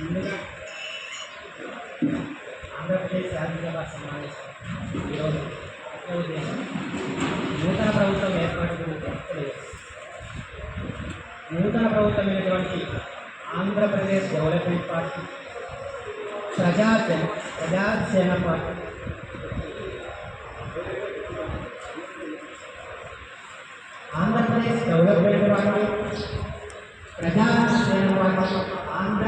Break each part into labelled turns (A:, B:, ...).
A: ముందుగా ఆంధ్రప్రదేశ్ శాసనసభ సమావేశం ఈరోజు ముఖ్య ఉద్దేశం నూతన ప్రభుత్వం ఏర్పాటు గురించి తెలియజేస్తుంది. నూతన ప్రభుత్వమైనటువంటి Andhra Pradesh development party, Prajasena party Andhra Pradesh development party, Prajasena party, Andhra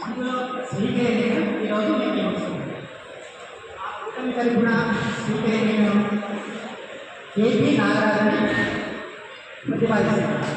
A: అందులో స్పీకర్ ఈరోజు ఆ కూటమి తరఫున స్పీకర్ కేపీ నాగరాజు ప్రతిపాదిస్తున్నారు.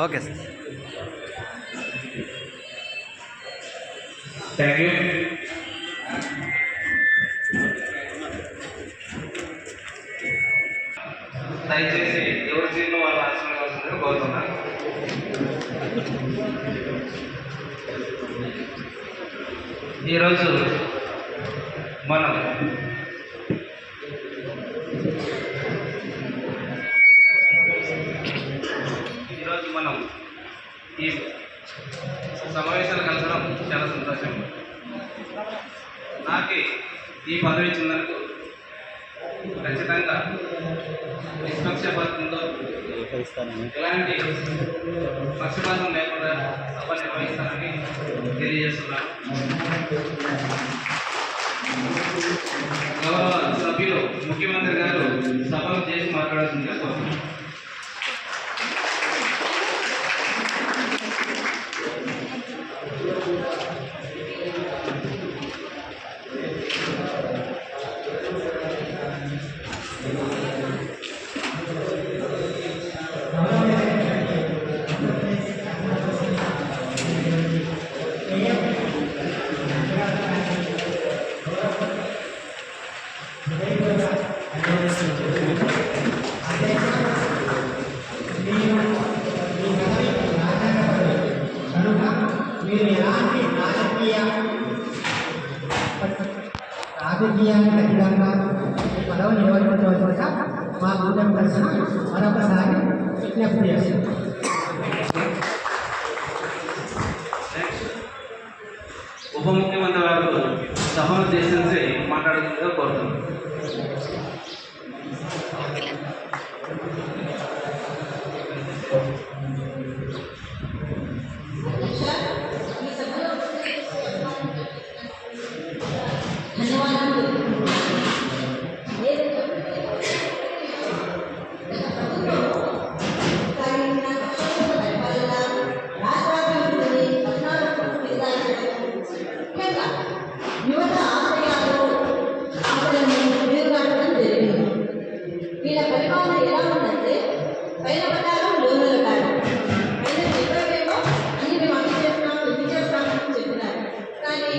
B: Okay sir,
C: thank you. దయచేసి ఎవరి సీట్లో వాళ్ళ ఆశ్రయించాల్సిందిగా కోరుతున్నాను. ఈరోజు మనం ఈ సమావేశాలు కలసడం చాలా సంతోషం. నాకు ఈ పదవి ఇచ్చినందుకు ఖచ్చితంగా నిష్పక్షపాతంతో ఎలాంటి పక్షపాతం లేకుండా సభ నిర్వహిస్తానని తెలియజేస్తున్నాను. గౌరవ సభ్యులు ముఖ్యమంత్రి గారు సభను చేసి మాట్లాడాల్సిందిగా కోరుతున్నాను.
A: మీరు ఎలాంటి రాజకీయాన్ని ఖచ్చితంగా పదవి నిర్వహించవలసిన మా కూటమి తరఫున మరొకసారి విజ్ఞప్తి చేస్తుంది.
C: ఉప ముఖ్యమంత్రి గారు సభను ఉద్దేశించి మాట్లాడుతుందిగా కోరుతున్నాను.
D: యువత ఆశయాలు ఆశలను మెరుగుపడటం జరిగింది. వీళ్ళ పరిపాలన ఎలా ఉందంటే పైన పడ్డారు లోనలు కాదు. పైన చెప్పేమో అన్ని మేము అన్ని చేస్తున్నాం ఇది చేస్తామని చెప్తున్నారు, కానీ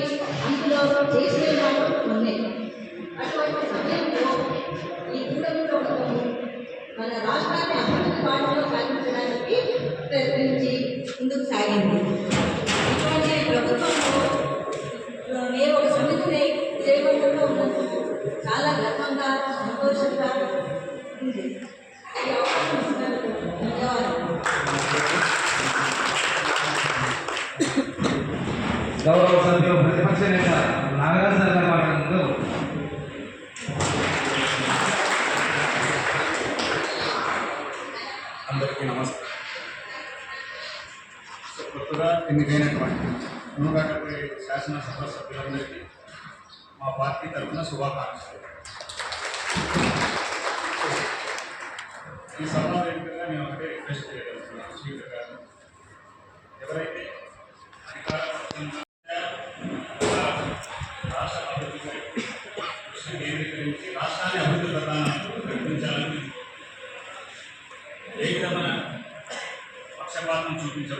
D: అందులో చేసే వాళ్ళు ఉన్నాయి. అటువంటి సమయంలో ఈ కూటమి ప్రభుత్వం మన రాష్ట్రాన్ని అభివృద్ధి బాటలో సాగించడానికి ప్రయత్నించి ముందుకు సాగింది. ఇటువంటి ప్రభుత్వంలో నేను ఒక సమితిని చేయకుండా ఉన్నందుకు చాలా గర్వంగా సంతోషంగా ఉంది. ఈ అవకాశం ఇచ్చినందుకు ధన్యవాదాలు.
C: గౌరవ సభ్యులు ప్రతిపక్ష నేత నాగరాజు గారు మాట్లాడుతూ
E: అందరికీ నమస్కారం. కొత్తగా ఎన్నికైనటువంటి నూనె శాసనసభ సభ్యులందరికీ మా పార్టీ తరఫున శుభాకాంక్షలు. ఈ సభ వేదికగా నేను ఒకటే రిక్వెస్ట్ చేయగలుగుతున్నాను. స్పీకర్ గారు, ఎవరైతే అధికార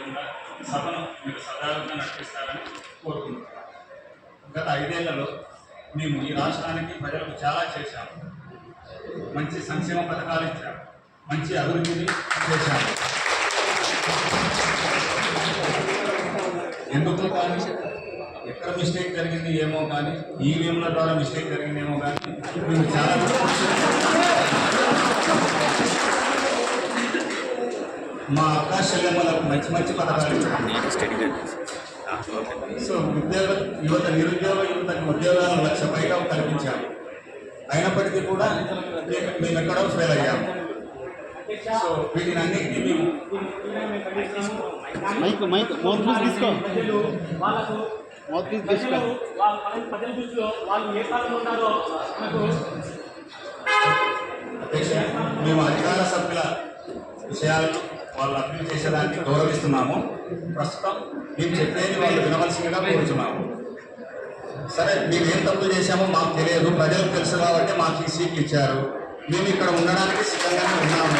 E: లేకుండా సభను మీరు సజావుగా నడిపిస్తారని కోరుకుంటున్నాను. గత 5 ఏళ్లలో మేము ఈ రాష్ట్రానికి ప్రజలకు చాలా చేశాము. మంచి సంక్షేమ పథకాలు ఇచ్చాము, మంచి అభివృద్ధిని చేశాము. ఎందుకు కానీ ఎక్కడ మిస్టేక్ జరిగింది ఏమో కానీ, ఈవీఎంల ద్వారా మిస్టేక్ జరిగిందేమో కానీ మేము చాలా మా అక్క చెల్లెమ్మలకు మంచి మంచి పథకాలు ఇచ్చాము. సో నిరుద్యోగ యువతకు ఉద్యోగాలు 1,00,000 పైగా కల్పించాము. అయినప్పటికీ కూడా మేము ఎక్కడో ఫెయిల్ అయ్యాము. సో వీటిని అన్నింటినీ మేము మేము అధికార సభ్యుల విషయాలను వాళ్ళు అప్పీల్ చేసేదానికి గౌరవిస్తున్నాము. ప్రస్తుతం మేము చెప్పేది వాళ్ళు వినవలసిందిగా కోరుతున్నాము. సరే, మేము ఏం తప్పులు చేశామో మాకు తెలియదు, ప్రజలకు తెలుసు కాబట్టి మాకు ఈ సీట్లు ఇచ్చారు. మేము ఇక్కడ ఉండడానికి సిద్ధంగానే ఉన్నాము,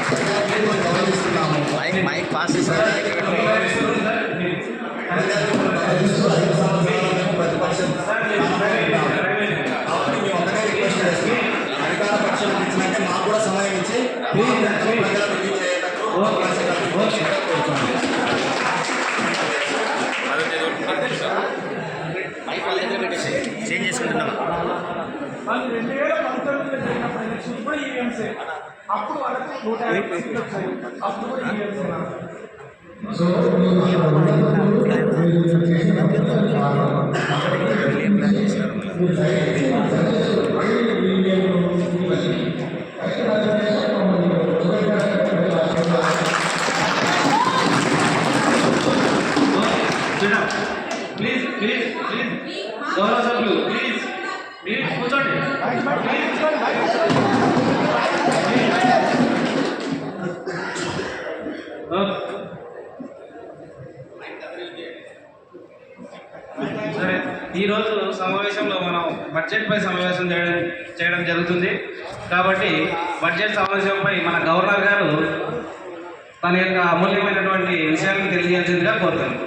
E: ప్రజలకు గౌరవిస్తున్నాము. గౌరవిస్తూ 5 సంవత్సరాలు మేము ప్రతిపక్షం కాబట్టి మేము ఒకటే రిక్వెస్ట్ చేస్తున్నాం, అధికార పక్షం ఇచ్చినట్టే మాకు కూడా సమయం ఇచ్చి ప్రజలకు రిలీజ్ అయ్యేటట్టు అవకాశం కల్పించాలని కోరుతున్నాము.
B: చేంజ్ చేసుకుంటున్నాం.
F: వాళ్ళు 2019లో జరిగినప్పుడు ఎలక్షన్ కూడా ఈవీఎంసే. అప్పుడు వాళ్ళకి 150 వచ్చాయి. అప్పుడు కూడా ఈవీఎంసే.
C: ప్లీజ్ ప్లీజ్ ప్లీజ్ గౌరవ సభ్యులు ప్లీజ్ ప్లీజ్ కూర్చోండి. సరే, ఈరోజు సమావేశంలో మనం బడ్జెట్పై సమావేశం చేయడం జరుగుతుంది. కాబట్టి బడ్జెట్ సమావేశంపై మన గవర్నర్ గారు తన యొక్క అమూల్యమైనటువంటి విషయాలను తెలియజేసిందిగా కోరుతాను.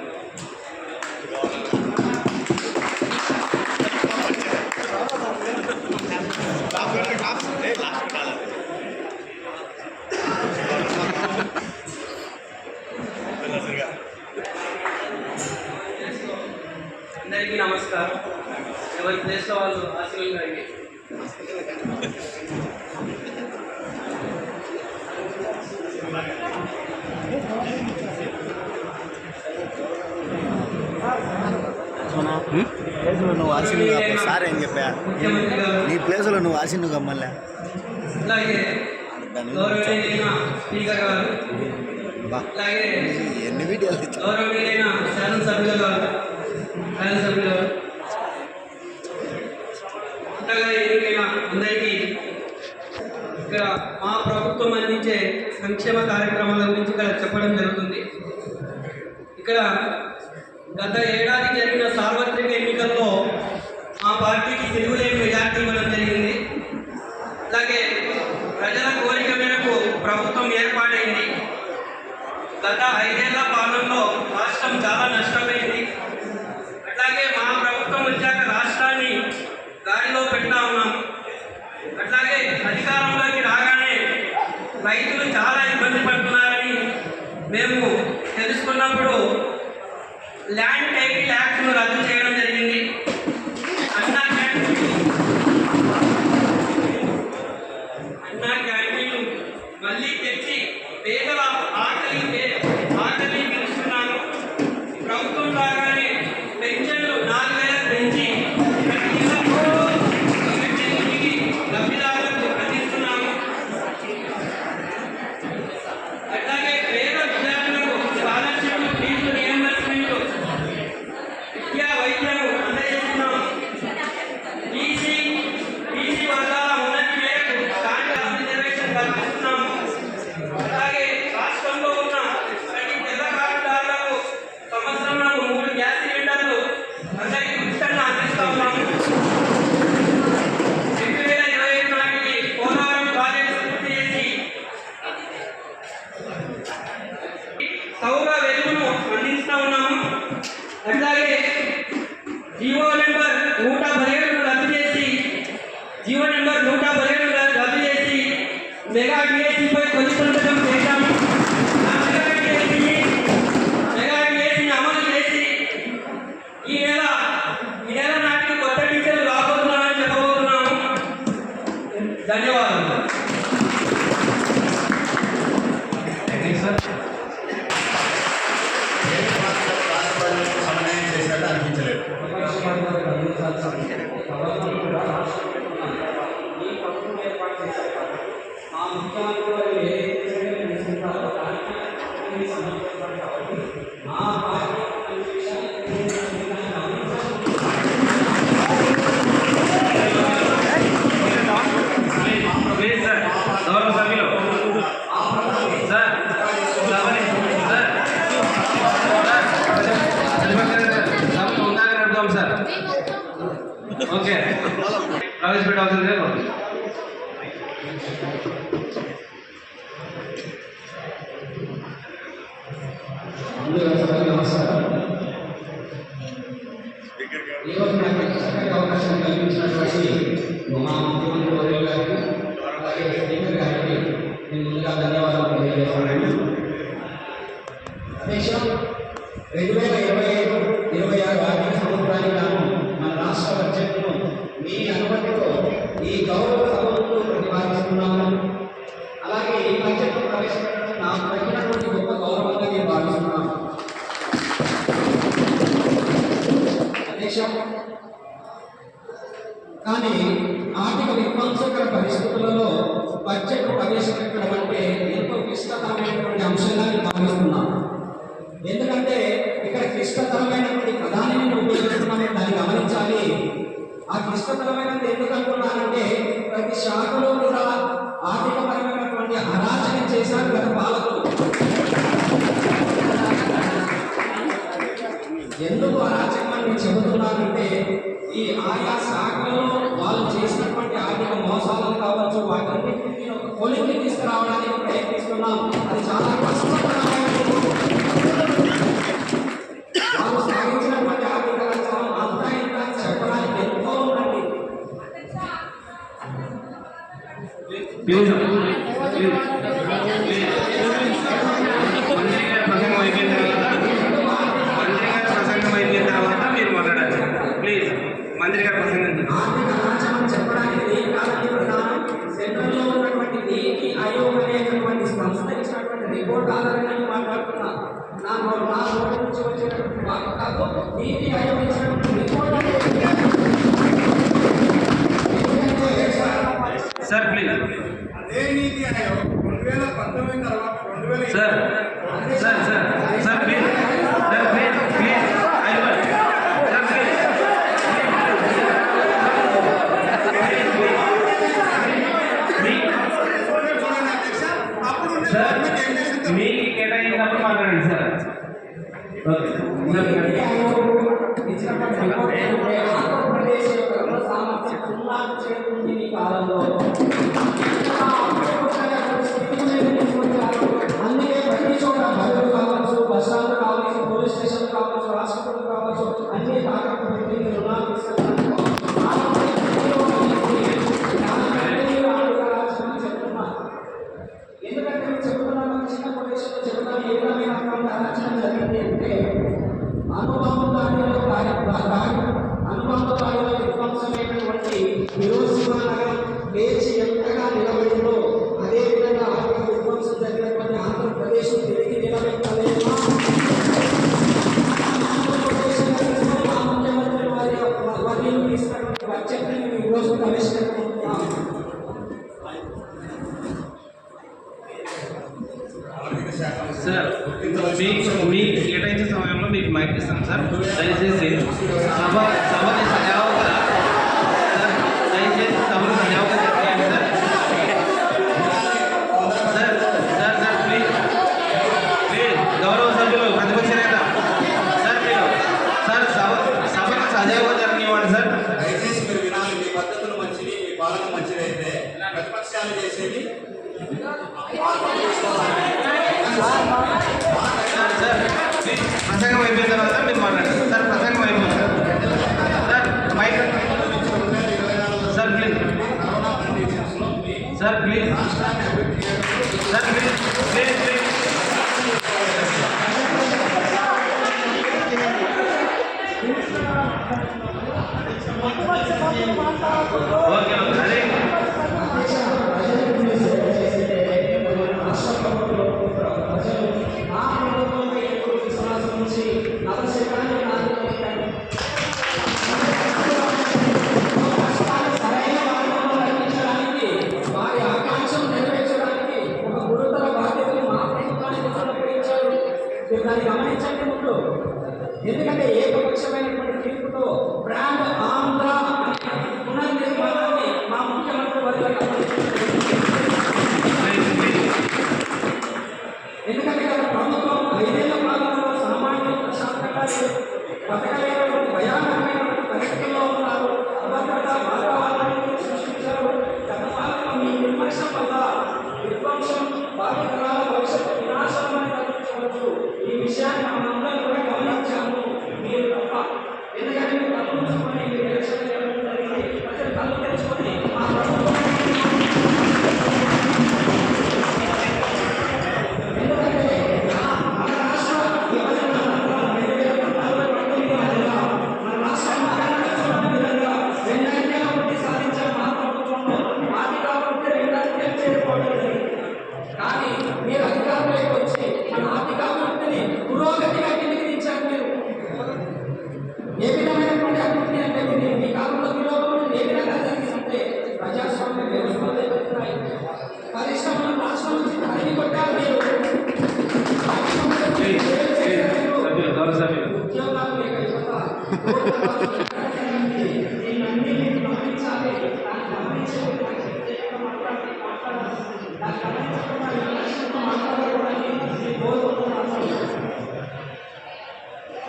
C: అందరికీ నమస్కారం. ఎవరి ప్లేస్లో వాళ్ళు ఆశీర్వాదం కలిగి
B: ప్లేసులో నువ్వు ఆశీనుగా సార్ ఏం చెప్పా, నీ ప్లేసులో నువ్వు ఆశీనుగా మళ్ళీ
C: అలాగే గౌరవనీయులైన స్పీకర్ గారు, అలాగే
B: ఎన్ని వీడియోలు
C: గౌరవనీయులైన శాసనసభ్యులు గారు, అంతగా ఎన్నికైన అందరికీ ఇక్కడ మా ప్రభుత్వం అందించే సంక్షేమ కార్యక్రమాల గురించి ఇక్కడ చెప్పడం జరుగుతుంది. ఇక్కడ గత ఏడాది జరిగిన సార్వత్రిక ఎన్నికల్లో మా పార్టీకి తిరుగులేని మెజార్టీ ఇవ్వడం జరిగింది. అలాగే ప్రజల కోరిక మేరకు ప్రభుత్వం ఏర్పాటైంది. గత 5 ఏళ్ల పాలనలో రాష్ట్రం చాలా నష్టపోయింది. అట్లాగే మా ప్రభుత్వం వచ్చాక రాష్ట్రాన్ని గాడిలో పెడతా ఉన్నాం. అట్లాగే అధికారంలోకి రాగానే రైతులు చాలా ఇబ్బంది పడుతున్నారని మేము తెలుసుకున్నప్పుడు ల్యాండ్ టైటిల్ యాక్ట్ను రద్దు చేయడం జరిగింది. అన్నా క్యాంటీన్లు మళ్ళీ తెచ్చి పేదల ఆకలి పిలుస్తున్నాను. ప్రభుత్వం రాగానే పెన్షన్లు 4,000 పెంచి లబ్ధిదారులకు అందిస్తున్నాము. అట్లాగే పేద విద్యార్థులకు స్కాలర్షిప్లు, ఫీజు రియంబర్స్మెంట్లు, విద్యా
E: చేసినట్టు అనిపించలేదు.
C: ప్లీజ్ సార్, గౌరవ సభ్యులు సార్, సభకు ఉందాక నడుపుదాం సార్. ఓకే, ప్రవేశపెట్టవలసిందిగా కోరుతున్నాను.
A: ఈరోజు నాకు చక్కటి అవకాశం కల్పించినటువంటి మా ముఖ్యమంత్రి వర్యులు గారికి అలాగే స్పీకర్ గారికి నేను ముందుగా ధన్యవాదాలు తెలియజేస్తున్నాను. దేశం 2025-26 ఆర్థిక సంవత్సరానికి గాను మన రాష్ట్ర బడ్జెట్ను మీ అనుమతితో ఈ గౌరవ సభకు ప్రతిపాదిస్తున్నాము. అలాగే ఈ బడ్జెట్ను ప్రవేశపెట్టడం నాకు తగినటువంటి గొప్ప గౌరవంగా నేను భావిస్తున్నాను. కానీ ఆర్థిక విధ్వంసకర పరిస్థితులలో బడ్జెట్ ప్రవేశపెట్టడం అంటే ఎంతో క్లిష్టతరమైనటువంటి అంశంగా నేను భావిస్తున్నాను. ఎందుకంటే ఇక్కడ క్లిష్టతరమైనటువంటి పదాన్ని ఉపయోగిస్తున్నామని దాన్ని గమనించాలి. ఆ క్లిష్టతరమైనది ఎందుకు అంటున్నానంటే ప్రతి శాఖలో కూడా ఆర్థికపరమైనటువంటి అరాచకం చేశారు గత పాలకులు. ఎందుకు అరాచకమని చెబుతున్నానంటే ఈ ఆయా శాఖలలో వాళ్ళు చేసినటువంటి ఆర్థిక మోసాలను కావచ్చు వాటన్నింటినీ ఒక కొలిక్కి తీసుకురావడానికి ప్రయత్నిస్తున్నాం. అది చాలా కష్టతరమైనది. వాళ్ళు సాగించినటువంటి ఆర్థిక రచన అంతా ఇంత చెప్పడానికి ఎంతో ఉందండి.
C: మంత్రి గారు ప్రసంగం
A: ఆర్థిక రాజ్యం చెప్పడానికి ఏ కారణం ప్రధానం సెంట్రల్లో ఉన్నటువంటి నీతి ఆయోగ్ అనేటువంటి సంస్థ ఇచ్చినటువంటి రిపోర్ట్ ఆధారంగా మాట్లాడుతున్నా. నా నోటి నుంచి వచ్చేటటువంటి వార్త కాదు, నీతి ఆయోగ్ ఇచ్చినటువంటి రిపోర్ట్
C: సార్ ప్లీజ్.
E: అదే నీతి ఆయోగ్ 2019 తర్వాత 2020
C: sir sir sir sir please sir please please sir please. Sir మీకు కేటాయించినప్పుడు మాట్లాడండి సార్.
A: నీతి ఆయోగ్ ఇచ్చినటువంటి రిపోర్ట్ ఏంటంటే ఆంధ్రప్రదేశ్ యొక్క రుణ సామర్థ్యం సున్నాకు చేరుకుంది ఈ కాలంలో. అందుకే ప్రతి చోట బడులు కావచ్చు, బస్ స్టాండ్లు కావచ్చు, పోలీస్ స్టేషన్లు కావచ్చు, హాస్పిటల్ కావచ్చు, అన్ని తాకట్టు పెట్టి రుణాలు తీసుకెళ్తాను. ఎందుకంటే మేము చెప్తున్నాము, చిన్న ప్రదేశంలో చెప్తాను ఏ విధమైన అరాచకం జరిగింది అంటే అనుభవం దాడిలో విధ్వంసమైనటువంటి హిరోషిమా నగరం లేచి ఎంతగా నిలబడిందో అదేవిధంగా ఆర్థిక విధ్వంసం జరిగినటువంటి ఆంధ్రప్రదేశ్ తిరిగి నిలబెట్టలేమా? ఆంధ్రప్రదేశ్ మా ముఖ్యమంత్రి వర్యులు తీసుకున్నటువంటి బడ్జెట్ని మేము ఈరోజు ప్రవేశపెట్టుకుంటున్నాం.
C: సార్ మీకు కేటాయించే సమయంలో మీకు మైక్ ఇస్తాను సార్. దయచేసి సభని సజావుగా సార్, దయచేసి సభను సజావుగా చేయండి sir. Sir sir sir please please గౌరవ సభ్యులు ప్రతిపక్ష నేత సార్ మీరు సార్ సభను సజావుగా జరగనివ్వండి సార్.
E: దయచేసి మీరు వినాలి. మీ పద్ధతులు మంచిది, మీ పాలన మంచిదైతే ప్రతిపక్షాలు చేసేది
C: సార్ ప్రసంగం అయిపోయిన తర్వాత మీరు మాట్లాడండి సార్. ప్రసంగం అయిపోయింది sir. Mike sir please sir please sir please please please. Okay అదే
A: విశ్వాసం నుంచి నవశకాన్ని ఎందుకంటే ఏకపక్షమైనటువంటి తీర్పుతో బ్రాండ్ ఆంధ్ర పునర్నిర్మాణాన్ని మా ముఖ్యమంత్రి వర్గ ఎందుకంటే గత ప్రభుత్వం 5 ఏళ్ల పాలనలో సామాన్యులు ప్రశాంతంగా బతకలేనటువంటి భయానకమైనటువంటి పరిస్థితుల్లో ఉన్నారు. అభద్రతా వాతావరణాన్ని సృష్టించారు. గత పాలన మీ నిర్లక్ష్యం వల్ల విధ్వంసం భావితరాల భవిష్యత్తు వినాశనమని కల్పించవచ్చు. ఈ విషయాన్ని మనందరం కూడా గమనించాము. మీరు తప్ప ఎందుకంటే మీరు తప్పు చూసుకొని మీరు ఎలక్షన్ జరిగింది ప్రజలు కళ్ళు తెచ్చుకొని మా ప్రభుత్వం కానీ మీరు అధికారంలోకి వచ్చి మన ఆర్థిక అభివృద్ధిని పురోగతిగా కిందికించారు. మీరు ఏ విధమైనటువంటి అభివృద్ధి అంటే మీరు మీ కాలంలో పురోగతి ఏ విధంగా జరిగిందంటే ప్రజాస్వామ్య వ్యవస్థలు ఎదుగుతున్నాయి. పరిశ్రమలు రాష్ట్రం నుంచి తరిగి కొట్టారు. మీరు ఉద్యోగాలు లేక యువత దీన్ని గమనించాలి. దాన్ని గమనించి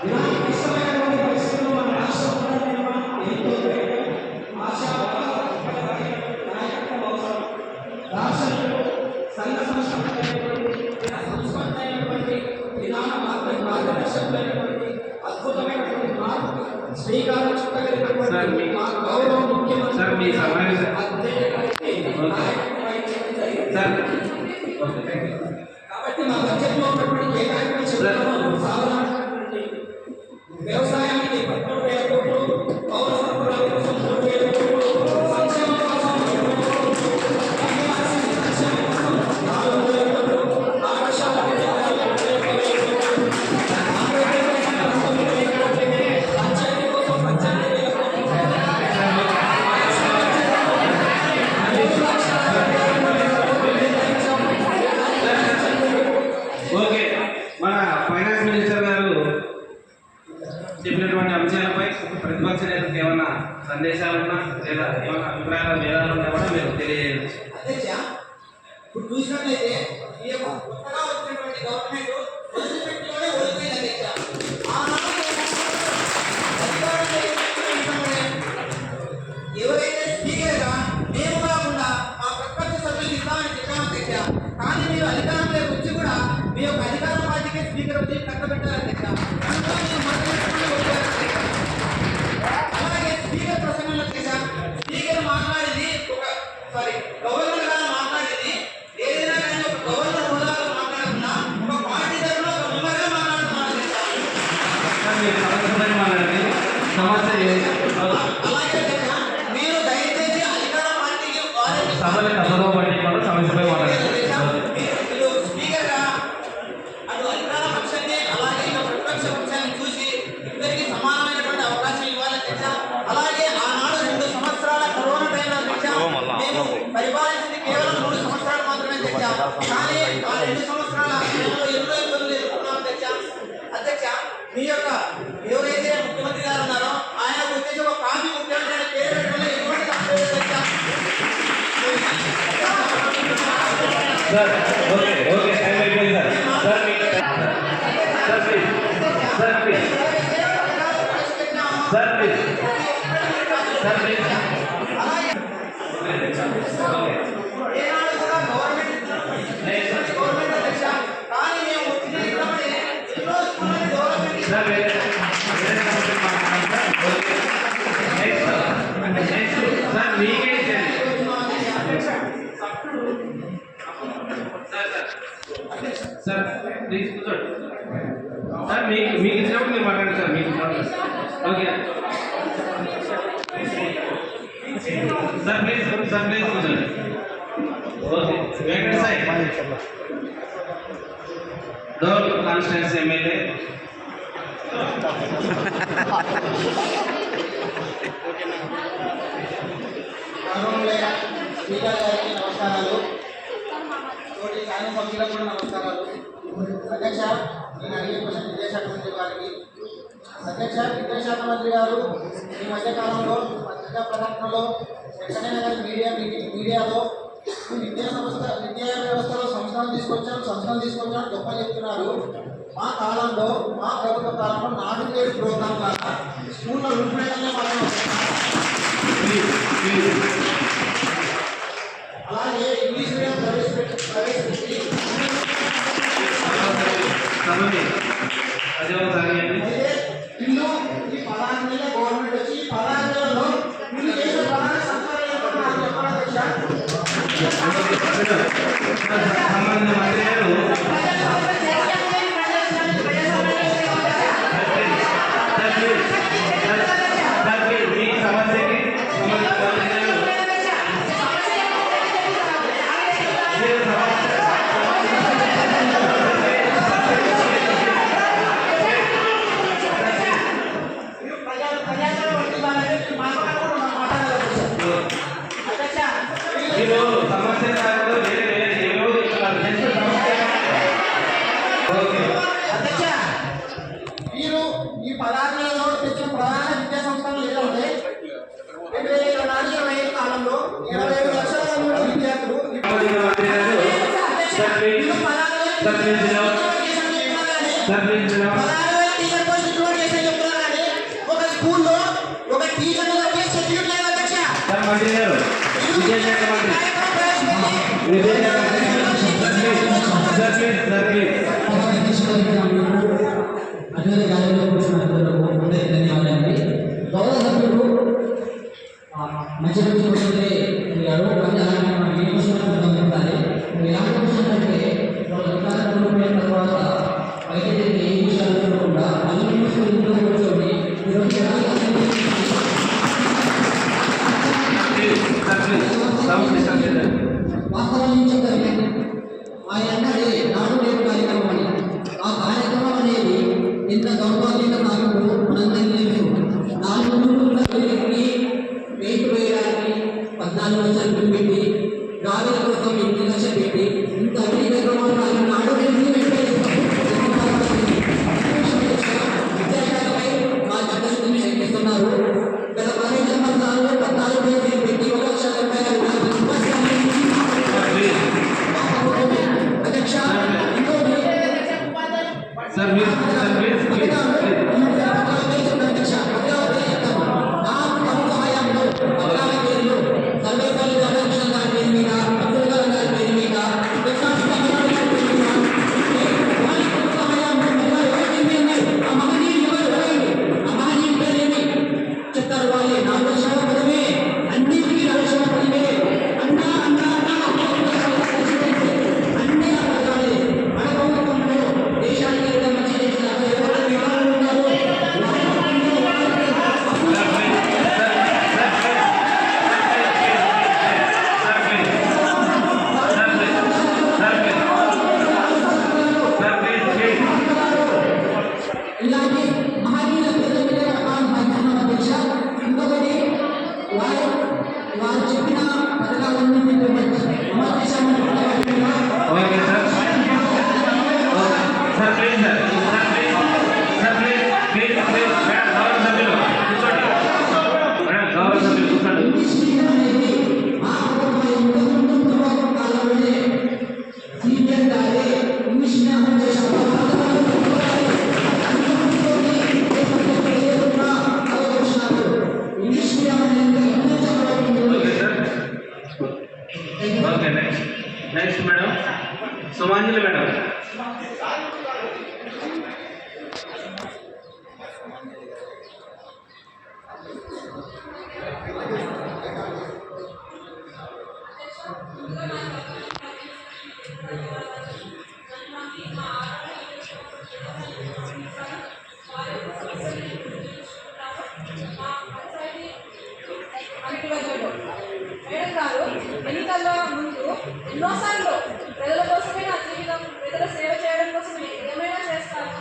A: ఇలాంటి ఇష్టమైనటువంటి పరిస్థితుల్లో మన రాష్ట్ర పునర్నిర్మాణం ఎంతో నాయకత్వం అవసరం. రాష్ట్రంలో సంఘ సంస్కృతమైనటువంటి విధాన మార్గదర్శకమైనటువంటి అద్భుతమైనటువంటి మార్పు శ్రీకారం చుట్టగలిగినటువంటి మా గౌరవ ముఖ్యమంత్రి కాబట్టి మా బడ్జెట్లో ఉన్నటువంటి కేటాయింపులు సాధారణమైనటువంటి వ్యవసాయానికి 13,000 కోట్లు, పౌర సరఫరాల కోసం 3,000 కోట్లు, సంక్షేమం కోసం 2,000 కోట్లు, సంక్షేమం కోసం 4,000 కోట్లు, ఆకాశాల పంచాయతీ కోసం 18,000
C: ఓకే, మన ఫైనాన్స్ మినిస్టర్ గారు చెప్పినటువంటి అంశాలపై ప్రతిపక్ష నేతలకు ఏమైనా సందేశాలు ఉన్నా లేదా ఏమైనా అభిప్రాయాలు భేదాలు ఉన్నా కూడా మీరు తెలియజేయవచ్చు.
A: అధ్యక్ష, ఇప్పుడు చూసినట్లయితే ఈ యొక్క కొత్తగా వచ్చినటువంటి గవర్నమెంట్ వదిలిపెట్టిలోనే వదిలిపోయింది అధ్యక్ష. ఆనాడు అధికారంలో ఎవరైతే స్పీకర్గా మేము కాకుండా మా ప్రతిపక్ష సభ్యులు ఇస్తామని చెప్పాము అధ్యక్ష. కానీ మీరు అధికారంలోకి వచ్చి కూడా మీ యొక్క అధికార పార్టీకే స్పీకర్ వచ్చి కట్టబెట్టారు అధ్యక్ష. అలాగే స్పీకర్ ప్రసంగంలో అధ్యక్ష, స్పీకర్ మాట్లాడేది గవర్నర్ గారు మాట్లాడేది ఏదైనా కానీ ఒక గవర్నర్ హోదాలో మాట్లాడకుండా ఒక పార్టీ తరఫున ఒక మెంబర్గా మాట్లాడుతున్నారు. అలాగే మీరు దయచేసి అధికార పార్టీకి
C: సమస్యపై మాట్లాడారు.
A: స్పీకర్ గా అటు అధికార పక్షాన్ని అలాగే ఇటు ప్రతిపక్ష పక్షాన్ని చూసి ఇద్దరికి సమానమైనటువంటి అవకాశం ఇవ్వాలి అధ్యక్ష. అలాగే ఆనాడు 2 సంవత్సరాల కరోనా టైంలో అధ్యక్ష మేము పరిపాలించింది కేవలం 3 సంవత్సరాలు మాత్రమే అధ్యక్ష. కానీ ఆ 2 సంవత్సరాల ఎన్నో ఇబ్బందులు ఎదుర్కొన్నాం అధ్యక్ష. అధ్యక్ష, మీ యొక్క ఎవరైతే ముఖ్యమంత్రి గారు ఉన్నారో ఆయన వచ్చేసి ఒక కాపీ ముఖ్యమంత్రి పేరు పెట్టడంలో ఎటువంటి తప్పు లేదు అధ్యక్ష.
C: సార్ ఓకే ఓకే, టైం అయిపోయింది sir. Please sir, please sir, please sir, please
A: ఏనాడు కూడా గవర్నమెంట్ అధ్యక్ష. కానీ మేము వచ్చినప్పుడే ఎన్నో స్కూళ్ళని గవర్నమెంట్
C: సార్ సార్ మీకే ఇచ్చాను సార్. ప్లీజ్ కూర్చోండి సార్. మీకు ఇచ్చినప్పుడు మీరు మాట్లాడండి సార్. మీకు okay sir. Please sir, please కూర్చోండి. ఓకే, వెంకట సాయి డోర్ కాన్స్టిట్యున్సీ ఎమ్మెల్యే.
A: స్పీకర్ గారికి నమస్కారాలు. తోటి శాసన సభ్యులకు కూడా నమస్కారాలు. అధ్యక్ష, నేను అడిగే క్వశ్చన్ విదేశాంగ మంత్రి గారికి
G: అధ్యక్ష విద్యాశాఖ మంత్రి గారు ఈ మధ్యకాలంలో పత్రికా ప్రకటనలో ఎక్కడైనా కానీ మీడియాలో విద్యా వ్యవస్థలో సంస్థలు తీసుకొచ్చాం గొప్ప చెప్తున్నారు. మా కాలంలో మా ప్రభుత్వ కాలంలో నాడు నేడు ప్రోగ్రాం ద్వారా స్కూల్లో రూపురేఖలనే మనం అలాగే ఇంగ్లీష్ మీడియం ప్రవేశపెట్టి ఇల్లు ఈ 16 నెలల గవర్నమెంట్ వచ్చి 16 నెలల్లో వీళ్ళు చేసిన ప్రధాన సంస్కరణ మీరు ఈ 16 నెలల్లో తెచ్చిన ప్రధాన విద్యా సంస్థలు ఏదంటే 2024 కాలంలో 27 లక్షల మంది విద్యార్థులు ఒక స్కూల్లో ఒక టీచర్ సర్టిఫికేట్ లేదు అధ్యక్ష.
H: అదే గాలిలో కూర్చున్న ధన్యవాదాలండి. గౌరవ సభ్యులు మంచి మంచి వస్తుంటే అడుగు కానీ అలాగే మనం ఏ క్వశ్చన్ ఉండాలి. ఎలాంటి క్వశ్చన్ అంటే వాళ్ళు తర్వాత బయట ఏ విషయాలు కూడా అన్ని ఇంట్లో కూర్చొని వాస్తవాన్ని చెప్పారు. ఆయన అన్నది నాడు నేడు కార్యక్రమం అని. ఆ కార్యక్రమం అనేది ఎంత దౌర్భాగ్యంగా నాకు మనందరికీ తెలుసు. 4 రోజుల పిల్లలకి రేటు వేయడానికి 14 లక్షలు పెట్టి గాలిల కోసం 8 లక్షలు పెట్టి ఇంత అన్ని కార్యక్రమాలు నాకు నాడు నేడు విద్యాశాఖపై మా చట్టశుద్ధిని శంకిస్తున్నారు. గత 15 సంవత్సరాలు 14 రోజులు పెట్టి 1 లక్ష 70,000 అధ్యక్ష చెప్తారు వాళ్ళే 4 లక్షల పదమే అన్నిటికీ 4 లక్షల పదమే అన్నా అన్ని అడగాలి. అనుభవంలో దేశానికి ఏదో మంచి చేసినారు. ఎవరైనా వివరాలు ఉన్నారు ఇలాంటి మహనీయుల పేర్ల మీద అధ్యక్ష. ఇంకొకటి వారు చెప్పిన పథకాలన్నీ అమలు చేశామని ఇంగ్లీష్ మీడియం అనేది మా ప్రభుత్వం కాలంలోనే సీనియర్ గారే ఇంగ్లీష్ మీడియం అమలు చేశాము. ఇంగ్లీష్ మీడియం అనేది
C: ఓకే నెక్స్ట్ మేడం సుమాంజలి మేడం.
D: మేడం గారు ఎన్నికల్లో ముందు ఎన్నోసార్లు ప్రజల కోసమే నా జీవితం, ప్రజల సేవ చేయడం కోసమే ఏమైనా చేస్తాను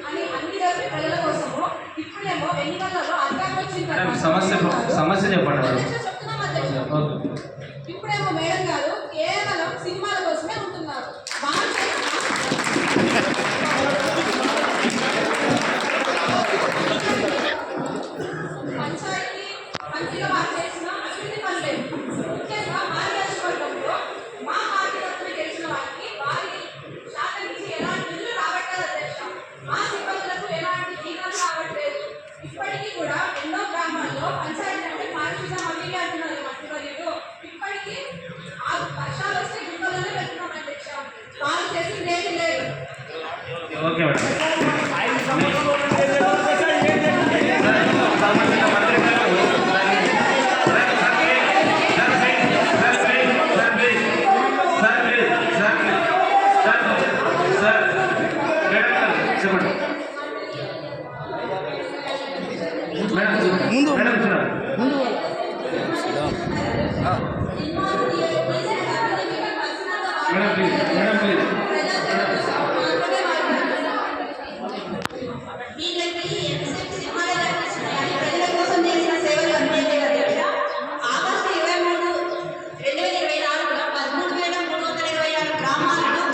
D: అని అన్ని జరిపి ప్రజల కోసము. ఇప్పుడేమో ఎన్నికలలో అధికారం వచ్చింది
C: సమస్య చెప్పండి.
D: చెప్తున్నాం అధ్యక్ష. ఇప్పుడేమో మేడం గారు కేవలం సినిమాల కోసమే ఉంటున్నారు. బాగా
B: ముందు
C: మేడం సార్
B: ముందు
C: మేడం ప్లీజ్ మేడం ప్లీజ్
I: ప్రజల కోసం చేసిన సేవలు అంతే అధ్యక్ష. ఆగస్టు 23, 2024 13,326 గ్రామాలను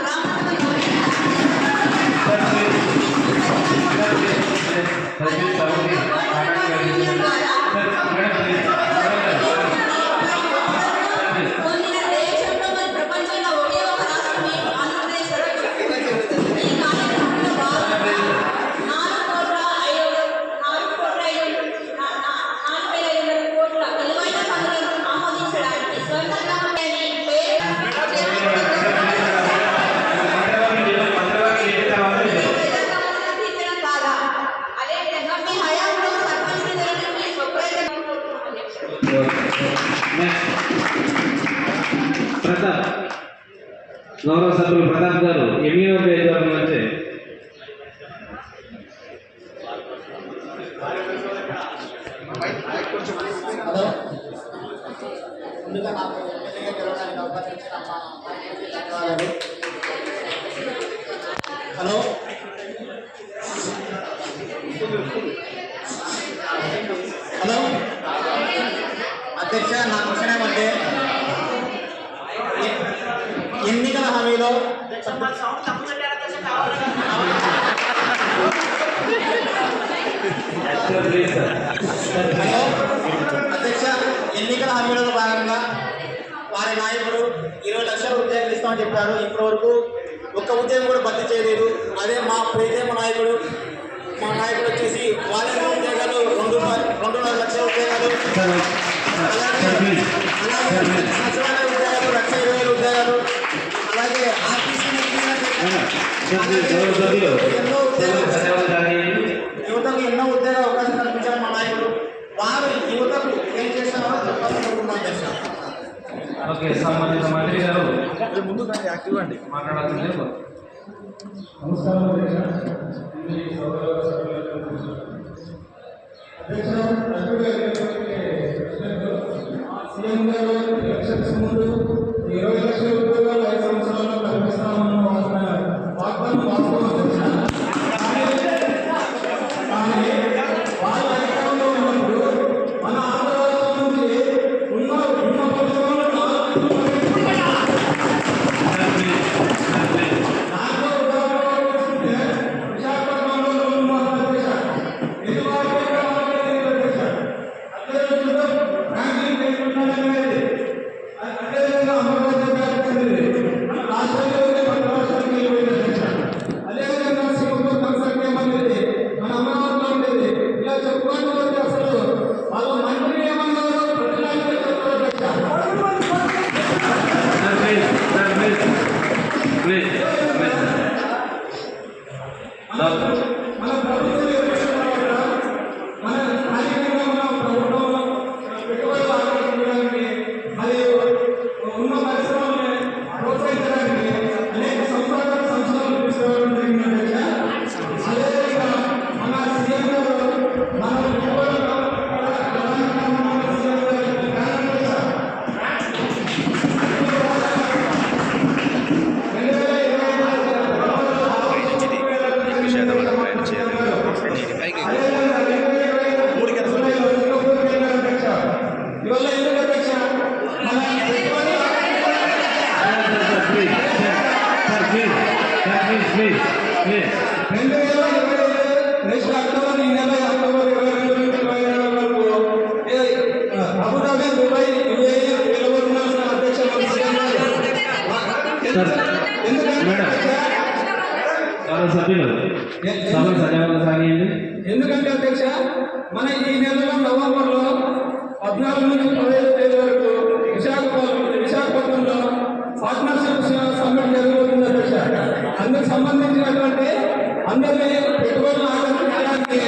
I: పొందిన దేశంలో మరియు ప్రపంచంలో ఒకే ఒక రాష్ట్రమే ఆంధ్రప్రదేశ్లో ఈ కార్యక్రమంలో భాగంగా 4,500 కోట్ల విలువైన పనులను ఆమోదించడానికి స్వర్ణగ్రహణి తీర్చడం కాదా? అదేవిధంగా మీ హయాంలో సర్పంచ్ నిధులను స్వప్రయోజనం
C: ప్రతాప్ గౌరవ సభ్యులు ప్రతాప్ గారు ఎంఈఓ నియోజకవర్గం నుంచి
G: హలో ముందుగా నాకు ఎమ్మెల్యేగా గెలవడానికి అవకాశం ఇచ్చిన మా నాయకుడికి ధన్యవాదాలు. హలో హలో అధ్యక్ష, నా క్వశ్చన్ ఏమంటే ఎన్నికల హామీలో హలో అధ్యక్ష, ఎన్నికల హామీలలో భాగంగా వారి నాయకుడు 20 లక్షల ఉద్యోగాలు ఇస్తామని చెప్పారు. ఇప్పటి వరకు ఒక్క ఉద్యోగం కూడా భర్తీ చేయలేదు. అదే మా ప్రీతమ నాయకుడు వచ్చేసి వాలంటీర్ ఉద్యోగాలు 2.5 లక్షల ఉద్యోగాలు, అలాగే సచివాలయ ఉద్యోగాలు 1,20,000 ఉద్యోగాలు, అలాగే ఆర్టీసీ ఎన్నో ఉద్యోగాలు, యువతకు ఎన్నో ఉద్యోగ అవకాశం కల్పించారు మా నాయకుడు. వారు యువతకు ఏం చేస్తారో చెప్పాలనుకుంటున్నాను.
C: ఓకే, సంబంధిత మంత్రి గారు
B: ముందు కానీ యాక్టివ్ అండి
C: మాట్లాడాల్సిందే
F: నమస్కారం అధ్యక్ష. సీఎం గారు ఎలక్షన్స్ ముందు 20 లక్షల ఉద్యోగాలు 5 సంవత్సరాల్లో కల్పిస్తామన్న వాగ్దానం వాస్తవం అధ్యక్ష. కానీ వాళ్ళ అధికారంలో ఉన్నప్పుడు మన ఆంధ్ర రాష్ట్రం నుంచి ఉన్న పథకాలను ఎందుకంటే అధ్యక్ష, మన ఈ నెలలో నవంబర్లో 14 నుంచి 15 తేదీ వరకు విశాఖపట్నంలో పార్ట్నర్షిప్ సమ్మిట్ జరగబోతుంది అధ్యక్ష. అందుకు సంబంధించినటువంటి అందరినీ పెట్టుబడులు ఆకర్షించడానికి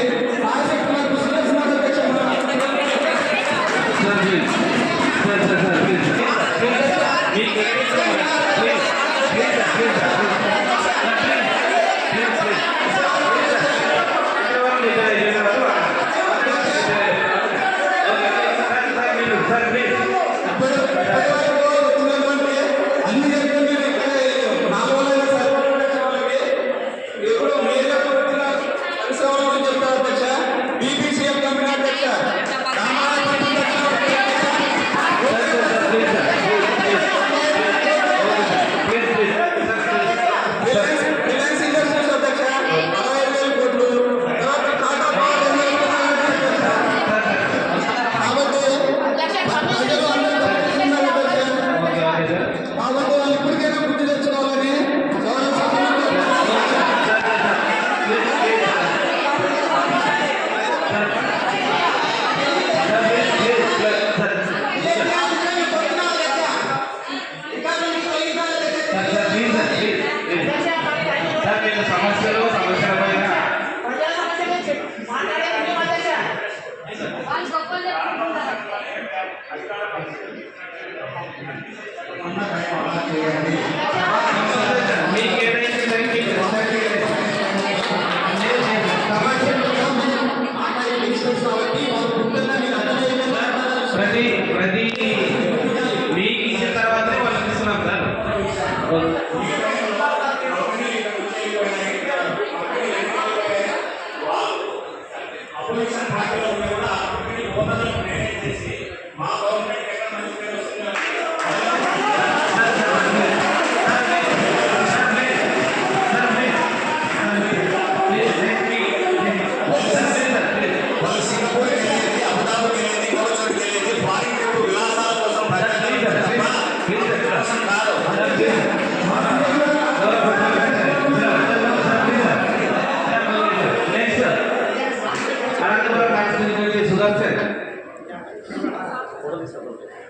F: ఆసక్తిగా కృషి చేస్తున్నారు అధ్యక్ష.
E: అపోజిషన్ పార్టీలో ఉంటే కూడా ఆ కంపెనీ ఓనర్లను మేనేజ్ చేసి మా గవర్నమెంట్ ఎక్కడ మంచి పేరు వస్తుందో వాళ్ళు సింగపూర్కి వెళ్ళేది, అబుదాబికి వెళ్ళేది, గోచర్కి వెళ్ళేది, ఫారిన్ ట్రిప్ విలాసాల కోసం కోసం కాదు.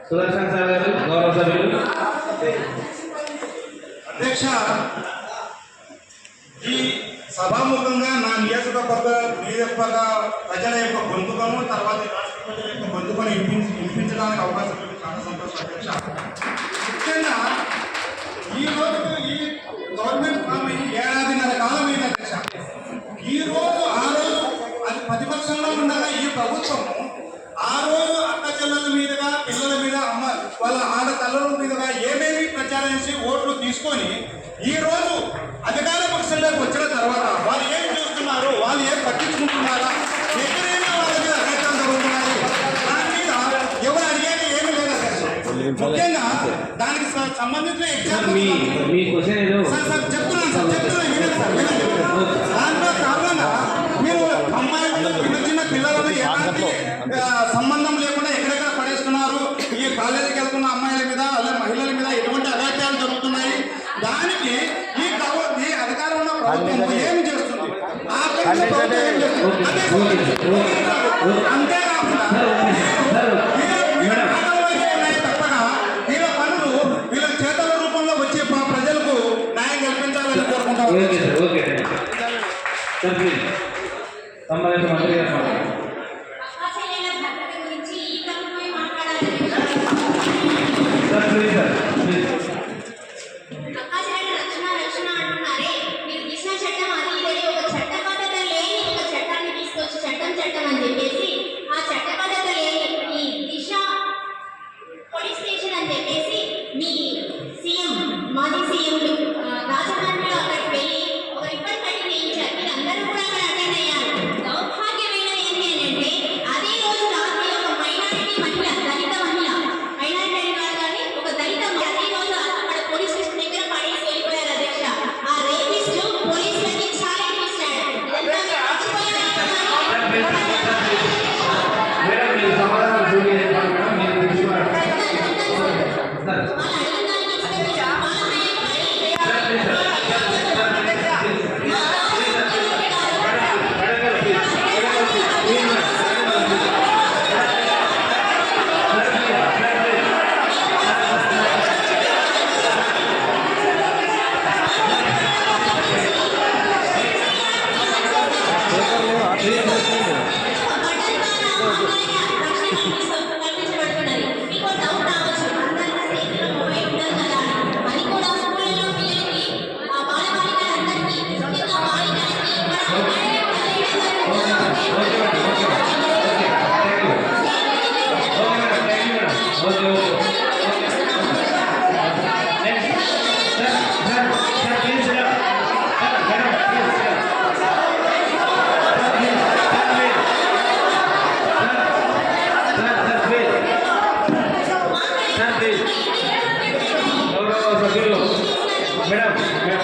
C: సుదర్శన్ సార్ గారు గౌరవ సభ్యులు.
E: అధ్యక్ష, ఈ సభాముఖంగా నా నియోజకవర్గ ప్రజల యొక్క గొంతుకను తర్వాత రాష్ట్ర ప్రజల యొక్క గొంతుకను వినిపించడానికి అవకాశం ఉంది. చాలా సంతోషం అధ్యక్ష. ముఖ్యంగా ఈ రోజు ఈ గవర్నమెంట్ ఫామ్ అయ్యి ఏడాదిన్నర కాలం అయింది అధ్యక్ష. ఈ రోజు ఆ రోజు అది ప్రతిపక్షంలో ఉండగా ఈ ప్రభుత్వము ఆ రోజు అక్క చెల్లెల మీదుగా పిల్లల మీద అమ్మ వాళ్ళ ఆడతల్లుల మీదుగా ఏమేమి ప్రచారం చేసి ఓట్లు తీసుకొని ఈ రోజు అధికార పక్షంలోకి వచ్చిన తర్వాత వాళ్ళు ఏం చూస్తున్నారు, వాళ్ళు ఏం పట్టించుకుంటున్నారా, ఎక్కడైనా వాళ్ళ మీద అఘాయిత్యాలు జరుగుతున్నాయి, దాని మీద ఎవరు అడిగేది ఏమి లేదు అధ్యక్ష. ముఖ్యంగా దానికి సంబంధించిన ఎగ్జాంపుల్ దాంట్లో కారణంగా మీరు అమ్మాయిలు చిన్న చిన్న పిల్లలను ఎలాంటి సంబంధం లేకుండా ఎక్కడెక్కడ పడేస్తున్నారు, ఈ కాలేజీకి వెళ్తున్న అమ్మాయిల మీద అలాగే మహిళల మీద ఎటువంటి అఘాయిత్యాలు జరుగుతున్నాయి, దానికి ఈ అధికారంలో ప్రభుత్వం ఏమి చేస్తుంది, ఆ ప్రభుత్వం ఏం చేస్తుంది అంతేకాకుండా తప్పగా వీళ్ళ పనులు వీళ్ళ చేతల రూపంలో వచ్చి మా ప్రజలకు న్యాయం కల్పించాలని కోరుకుంటారు.
I: అక్కాచెల్లెల భద్రత గురించి ఈ ప్రభుత్వమే మాట్లాడాలి. అక్కాచెల్లెల రక్షణ అంటున్నారే, మీరు తీసిన చట్టం అది ఇది ఒక చట్టబద్ధత లేని ఒక చట్టాన్ని తీసుకొచ్చి చట్టం అని చెప్పేసి ఆ చట్టబద్ధత లేని ఈ దిశ పోలీస్ స్టేషన్ అని చెప్పేసి మీ సీఎం మాజీ సీఎంలు రాజమండ్రిలో అక్కడికి వెళ్ళి ఒక రిబ్బన్ కటింగ్ చేయించారు. మీరు అందరూ కూడా అక్కడ అటెండ్ అయ్యారు. దౌర్భాగ్యమైనది ఏంటి అంటే అదే రోజు రాత్రి ఒక మైనారిటీ మహిళ, దళిత మహిళ, మైనారిటీ అని కాదు కానీ ఒక దళిత అదే రోజు అక్కడ పోలీస్ స్టేషన్ దగ్గర పడేసి వెళ్ళిపోయారు అధ్యక్ష. ఆ రేపిస్ట్ పోలీసులకి ఛాలెంజ్ ఇచ్చాడు. ఇదంతా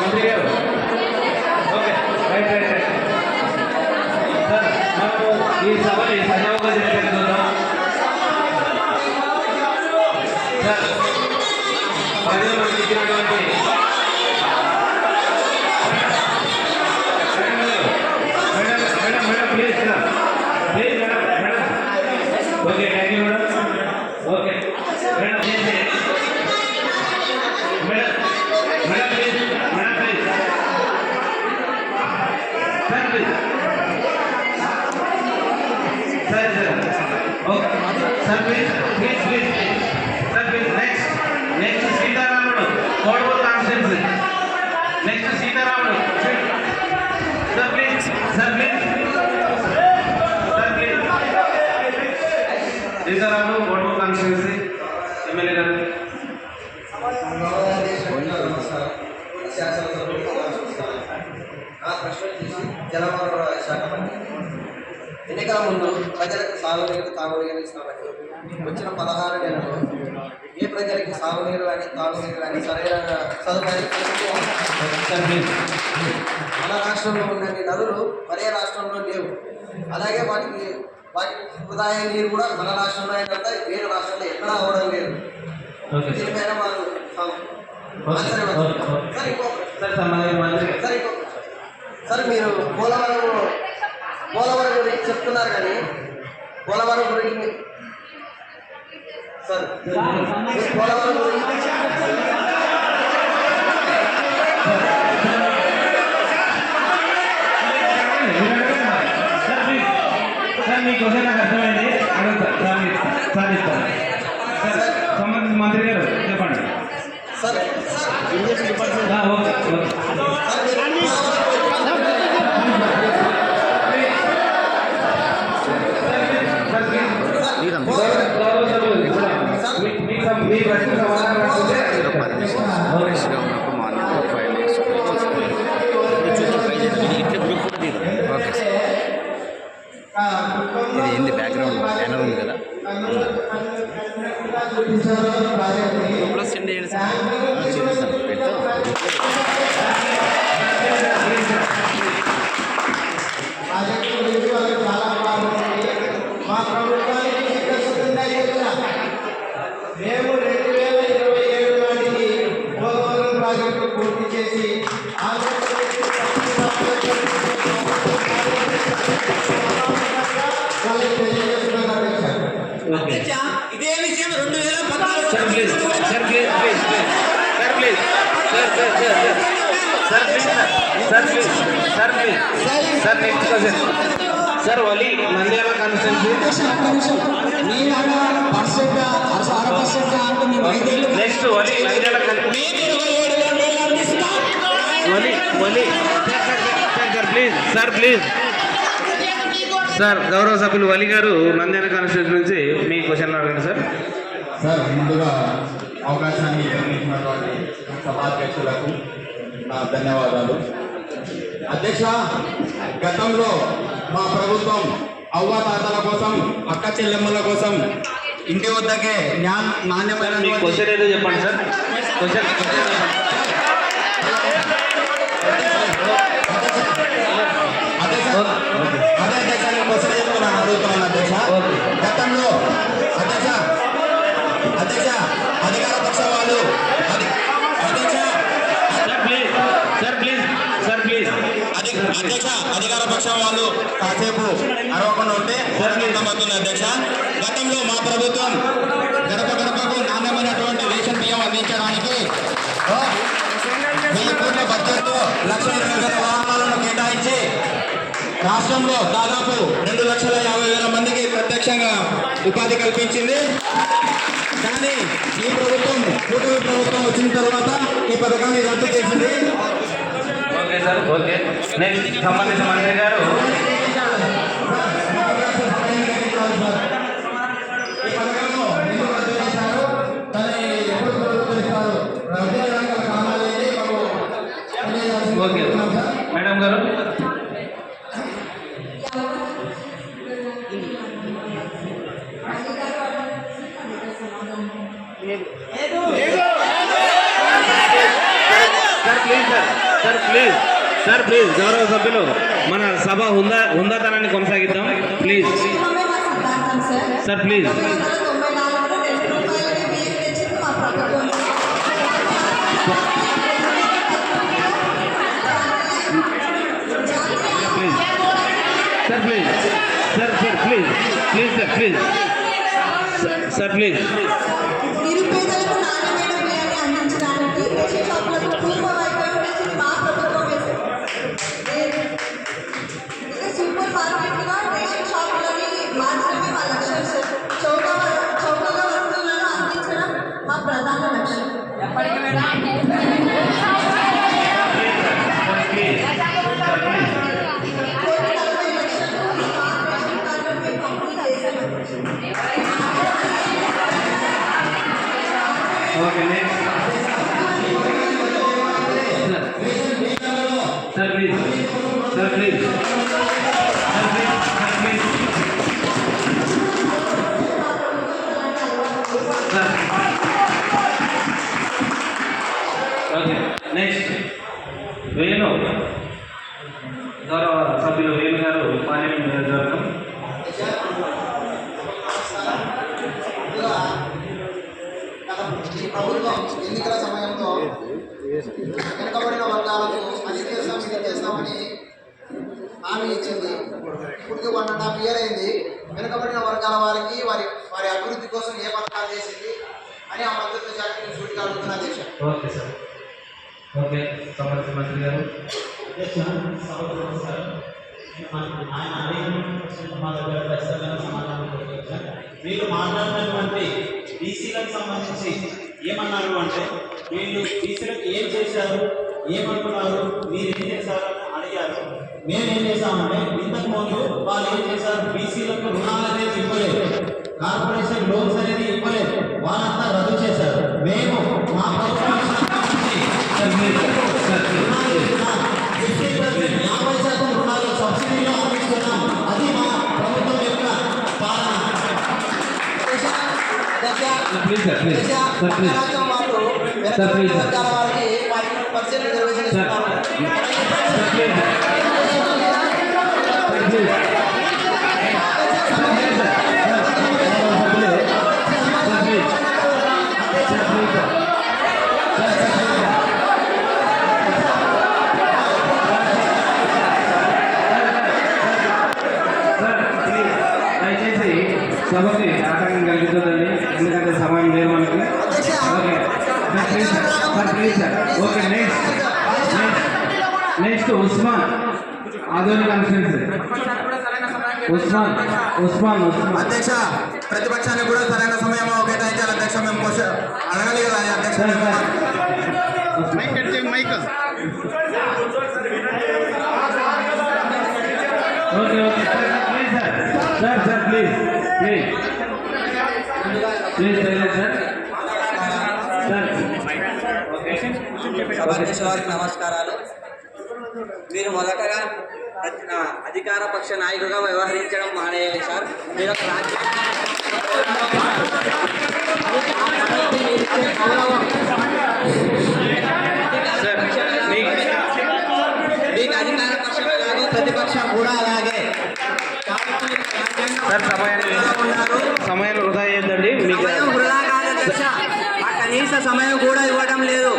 I: మర్చిపోయారు.
C: ఈ సభని సజావుగా జరిపేస్తున్నాం. ప్రజలు మనకి ఇచ్చినటువంటి madam please madam okay thank you madam. Okay madam madam please sir please సరే okay sir please sir please next Sitaramudu Koduru constituency. Next Sitaramudu sir please Sitaramudu Koduru constituency MLA గారు.
J: జలవనరుల శాఖ మంత్రి
H: ఎన్నికల ముందు ప్రజలకు సాగునీరు తాగునీరు ఇస్తామని వచ్చిన 16 నెలలు ఏ ప్రజలకి సాగునీరు కానీ తాగునీరు కానీ సరైన సదుపాయాలు మన రాష్ట్రంలో ఉన్న నదులు మరే రాష్ట్రంలో లేవు. అలాగే వాటి ఆదాయ నీరు కూడా మన రాష్ట్రంలో ఏంటంటే వేరే రాష్ట్రంలో ఎక్కడా అవడం లేదు. దీనిపైన వాళ్ళు సార్ మీరు పోలవరం గురించి చెప్తున్నారు కానీ పోలవరం గురించి సార్ పోలవరం గురించి
C: సార్ మీ క్వశ్చన్ నాకు అర్థమైంది అడుగుతారు సార్ ఇస్తారు సార్ సంబంధిత మంత్రి గారు చెప్పండి.
H: సార్
C: ఓకే మీ ప్రశ్న సమాధానం రాకపోతే
B: ఫ్రెష్గా ఉన్నప్పుడు మార్నింగ్ 5 minutes ఇట్లా గ్రూప్ కూడా తీరు. Okay sir. ఇది ఏంది బ్యాక్గ్రౌండ్ బ్యానర్ ఉంది కదా గ్రూప్లో సెండ్ చేయండి సార్. చూపిస్తాను పెడతా.
G: ప్రాజెక్టు గురించి వాళ్ళకి చాలా బాగుంది. మా ప్రభుత్వానికి చిత్తశుద్ధిగా చేసిన మేము 2027 నాటికి పోలవరం ప్రాజెక్టు పూర్తి చేసి ఆంధ్రప్రదేశ్ వాళ్ళకి తెలియజేస్తున్నాం.
H: ఇదే విషయం 2014
C: sir please sir please please sir please sir sir sir please sir please sir please sir next question sir Vali Nandyal constituency next Vali Nandyal Vali Vali sir please sir please sir గౌరవ సభ్యులు వలి గారు నంద్యాల కాన్స్టిట్యున్సీ నుంచి మీ క్వశ్చన్ అడగండి సార్.
E: సార్ ముందుగా అవకాశాన్ని ఇచ్చినటువంటి సభాధ్యక్షులకు నా ధన్యవాదాలు. అధ్యక్ష, గతంలో మా ప్రభుత్వం అవ్వాతాతల కోసం అక్క చెల్లెమ్మల కోసం ఇంటి వద్దకే నాణ్యమైన
C: మీ క్వశ్చన్ ఏదో చెప్పండి సార్. క్వశ్చన్
E: అదే అధ్యక్ష నేను క్వశ్చన్ చెప్తున్నాను అడుగుతున్నాను అధ్యక్ష. గతంలో అధ్యక్ష అధికార పక్ష వాళ్ళు అధ్యక్ష అధికార పక్షం వాళ్ళు కాసేపు అరవకుండా ఉంటే అర్థమవుతుంది అధ్యక్ష. గతంలో మా ప్రభుత్వం గడప గడపకు నాణ్యమైనటువంటి రేషన్ బియ్యం అందించడానికి 1000 కోట్ల బడ్జెట్తో 1,20,000 వాహనాలను కేటాయించి రాష్ట్రంలో దాదాపు 2,50,000 మందికి ప్రత్యక్షంగా ఉపాధి కల్పించింది. కానీ ఈ ప్రభుత్వం కూటమి ప్రభుత్వం వచ్చిన తర్వాత ఈ పథకాన్ని రద్దు చేసింది.
C: Okay sir okay. నెక్స్ట్ సంబంధిత మంత్రి గారు
G: ఈ పథకంలో ఎందుకు రద్దు చేశారు, దాన్ని ఎప్పుడు ప్రభుత్విస్తారు, రద్దు రంగాల కారణాలు ఏంటి
C: ఓకే మేడం గారు. సార్ ప్లీజ్ గౌరవ సభ్యులు మన సభ హుందాతనాన్ని కొనసాగిద్దాం please. Sir please sir please sir please please sir please sir please
D: నిరుపేదలకు నాణ్యమైన బియ్యాన్ని అందించడానికి రేషన్ షాపులకు పూర్వ వైభవం నుంచి మా ప్రభుత్వం సూపర్ మార్కెట్గా రేషన్ షాపులని మార్చడమే మా లక్ష్యం సార్. చౌకగా వస్తువులను అందించడం మా ప్రధాన లక్ష్యం.
C: Okay next sir please sir please sir please sir please
G: ప్రభుత్వం ఎన్నికల సమయంలో వెనుకబడిన వర్గాలకు అది చేస్తాం ఇది చేస్తామని హామీ ఇచ్చింది. ఇప్పటికి 1.5 year అయింది. వెనుకబడిన వర్గాల వారికి వారి అభివృద్ధి కోసం ఏ పథకాలు చేసింది అని ఆ మంత్రిత్వ శాఖ సూటిగా అడుగుతున్న దేశం.
C: Okay sir. ఓకే సంబంధిత మంత్రి గారు.
J: మీరు మాట్లాడినటువంటి బీసీలకు సంబంధించి ఏమన్నారు అంటే వీళ్ళు బీసీలకు ఏం చేశారు, ఏమంటున్నారు, మీరు ఏం చేశారు అని అడిగారు. మేమేం చేశామంటే ఇంతకు ముందు వాళ్ళు ఏం చేశారు, బీసీలకు రుణాలు అనేది ఇవ్వలేదు, కార్పొరేషన్ లోన్స్ అనేది ఇవ్వలేదు, వాళ్ళంతా రద్దు చేశారు. మేము మా ప్రభుత్వం 50% రుణాలు సబ్సిడీలో అందిస్తున్నాం. అది మా ప్రభుత్వం యొక్క పాలన.
G: రాష్ట్రం వాళ్ళు వెనుకబడిన వర్గాల వారికి 40% రిజర్వేషన్ ఇస్తున్నారు.
C: దయచేసి సభకి ఆటంకం కలుగుతుందండి, ఎందుకంటే సమయం లేదు మనకి. Okay please sir. Okay next Usman ఆధునిక కాన్స్టిట్యున్సీ. ఉస్మాన్.
E: అధ్యక్ష, ప్రతిపక్షానికి కూడా సరైన సమయం కేటాయించాలి అధ్యక్ష. మేము క్వశ్చన్ అడగాలి కదా అధ్యక్ష.
C: ఓకే సార్ ప్లీజ్
A: సభాధ్యక్ష వారికి నమస్కారాలు. మీరు మొదటగా అధికార పక్ష నాయకుడిగా వ్యవహరించడం మానేయాలి సార్. మీరు ఒక మీకు అధికార పక్షం అలాగే ప్రతిపక్షం కూడా అలాగే.
C: సార్ సమయం వృధా అయ్యిందండి. మీకు
A: వృధా కాదు అధ్యక్ష, ఆ కనీస సమయం కూడా ఇవ్వడం లేదు.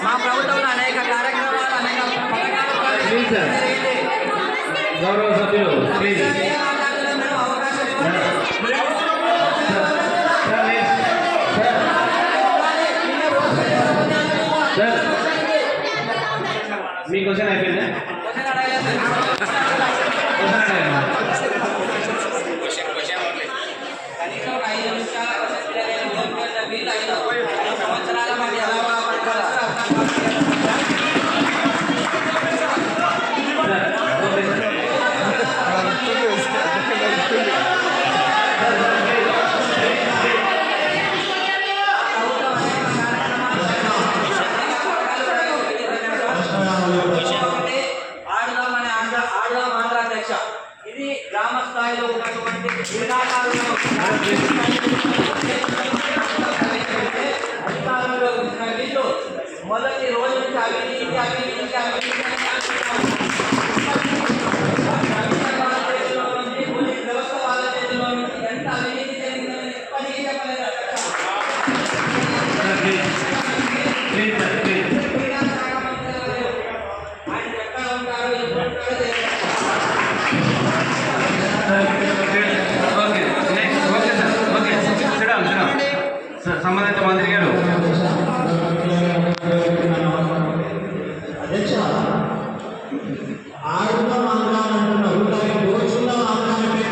A: మా ప్రభుత్వంలో అనేక కార్యక్రమాలు, అనేక పథకాలు
C: గౌరవ సభ్యులు ప్లీజ్.
A: అవకాశం ఇవ్వండి.
C: సార్ మీ క్వశ్చన్ అయిపోయిందా?
A: కనీసం 5 నిమిషాల వీళ్ళు 5 సంవత్సరాల మధ్య ఎలా పడతారు? ఆడుదాం ఆంధ్ర అధ్యక్ష. ఇది గ్రామ స్థాయిలో ఉన్నటువంటి క్రీడాకారులను అధికారంలో వచ్చిన వీళ్ళు మొదటి రోజు నుంచి అవినీతి చేతిలో నుంచి, పోలీస్ వ్యవస్థ వాళ్ళ చేతిలో నుంచి ఎంత అవినీతి జరిగిందని ఎప్పటికీ చెప్పలేదు అధ్యక్ష. క్రీడా శాఖ మంత్రి ఎవరు? ఆయన ఎక్కడ ఉంటారో ఎప్పుడు ఉంటారో తెలియదు.
C: సార్ సంబంధిత మంత్రి గారు.
J: అధ్యక్ష, ఆడుదాం ఆంధ్ర అంటున్నారు, కానీ దోచుకుందాం ఆంధ్ర అంటే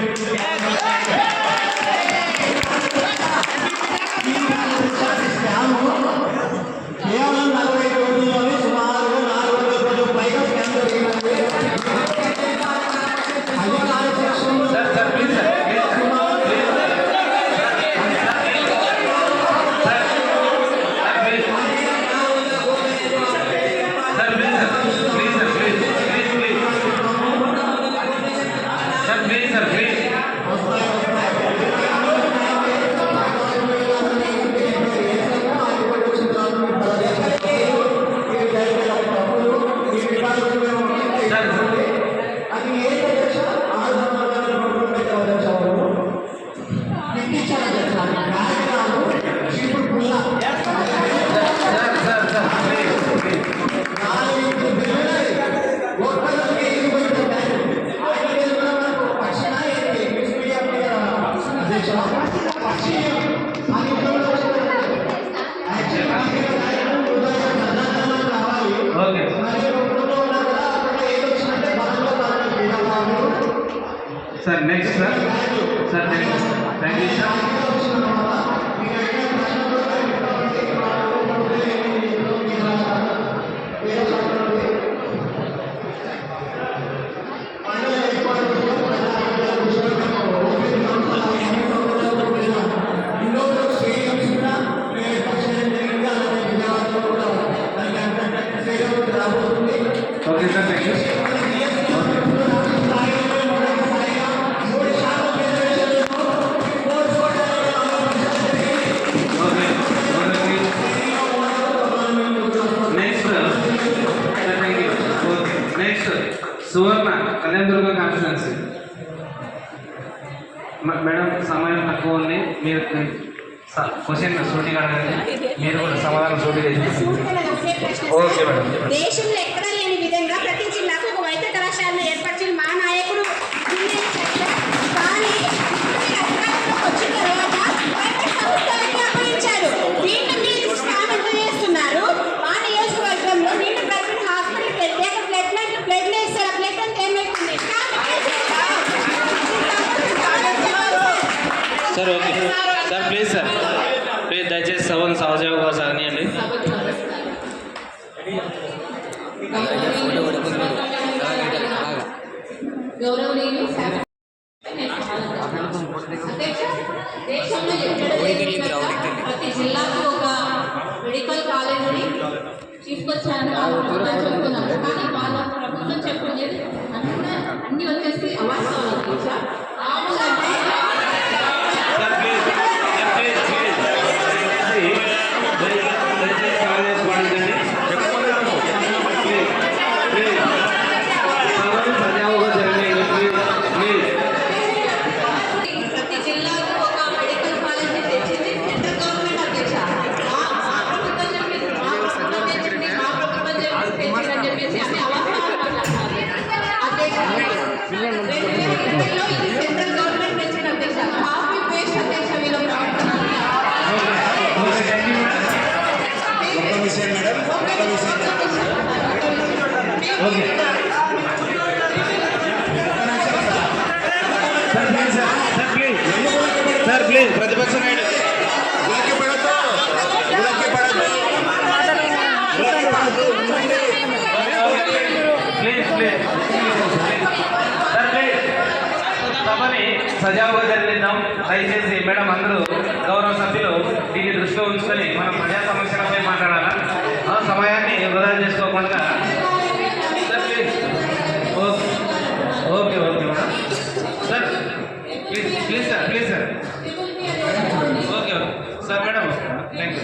J: కేవలం 40 రోజుల్లోనే సుమారు 400 కోట్ల పైగా స్కామ్ జరిగినది. అధికార పక్షంలో
C: sir please sir sir next sir sir thank you sir. Okay sir thank you. Next Suvarna Kalyandurg constituency. Madam సమయం తక్కువ ఉంది, మీరు క్వశ్చన్ సూటిగా అడగండి, మీరు కూడా సమాధానం సూటిగా ఓకే మేడం.
I: దేశంలో ఎక్కడ లేని విధంగా ప్రతి జిల్లాకు ఒక వైద్య కళాశాలను ఏర్పరిచిన మా నాయకుడు కానీ అధికారంలోకి వచ్చిన తర్వాత ప్రైవేట్ ప్రభుత్వానికి అప్పగించారు. దీంట్లో మీరు స్కామ్ చేస్తున్నారు. మా నియోజకవర్గంలో నేను ప్రైవేట్ హాస్పిటల్ ప్రత్యేక బ్లడ్ వేస్తారు. బ్లడ్ అంటే ఏమైతుంది
C: సార్? ఓకే సార్ ప్లీజ్ దయచేసి సభను సహజంగా సాగనీయండి.
D: గౌరవనీయులు దేశంలో ప్రతి జిల్లాకు ఒక మెడికల్ కాలేజీని తీసుకొచ్చారని చెప్తున్నారు. కానీ వాళ్ళ ప్రభుత్వం చెప్పేది అన్ని వచ్చేసి అవాస్తవాలు. ప్రతి జిల్లాకు ఒక మెడికల్ కాలేజీ తెచ్చింది సెంట్రల్ గవర్నమెంట్ అధ్యక్ష. మా ప్రభుత్వం చెప్పింది, మా ప్రభుత్వం తెచ్చింది, మా ప్రభుత్వం తెచ్చిందని చెప్పేసి అన్ని అవాస్తవాలు మాట్లాడుతున్నారు అధ్యక్ష. 2020లో ఇది సెంట్రల్ గవర్నమెంట్ తెచ్చిన అధ్యక్ష. కాపీ పేస్ట్ అధ్యక్ష వీళ్ళ ప్రవర్తన.
C: సార్ ప్లీజ్ ప్రతిపక్ష నాయుడు ప్లీజ్ సార్ ప్లీజ్ సభని సజావుగా జరిగిద్దాం. దయచేసి మేడం అందరూ గౌరవ సభ్యులు దీన్ని దృష్టిలో ఉంచుకొని మనం ప్రజా సమస్యలపై మాట్లాడాలా, సమయాన్ని వృధా చేసుకోకుండా. Sir please okay okay madam. Sir please sir okay sir madam thank you.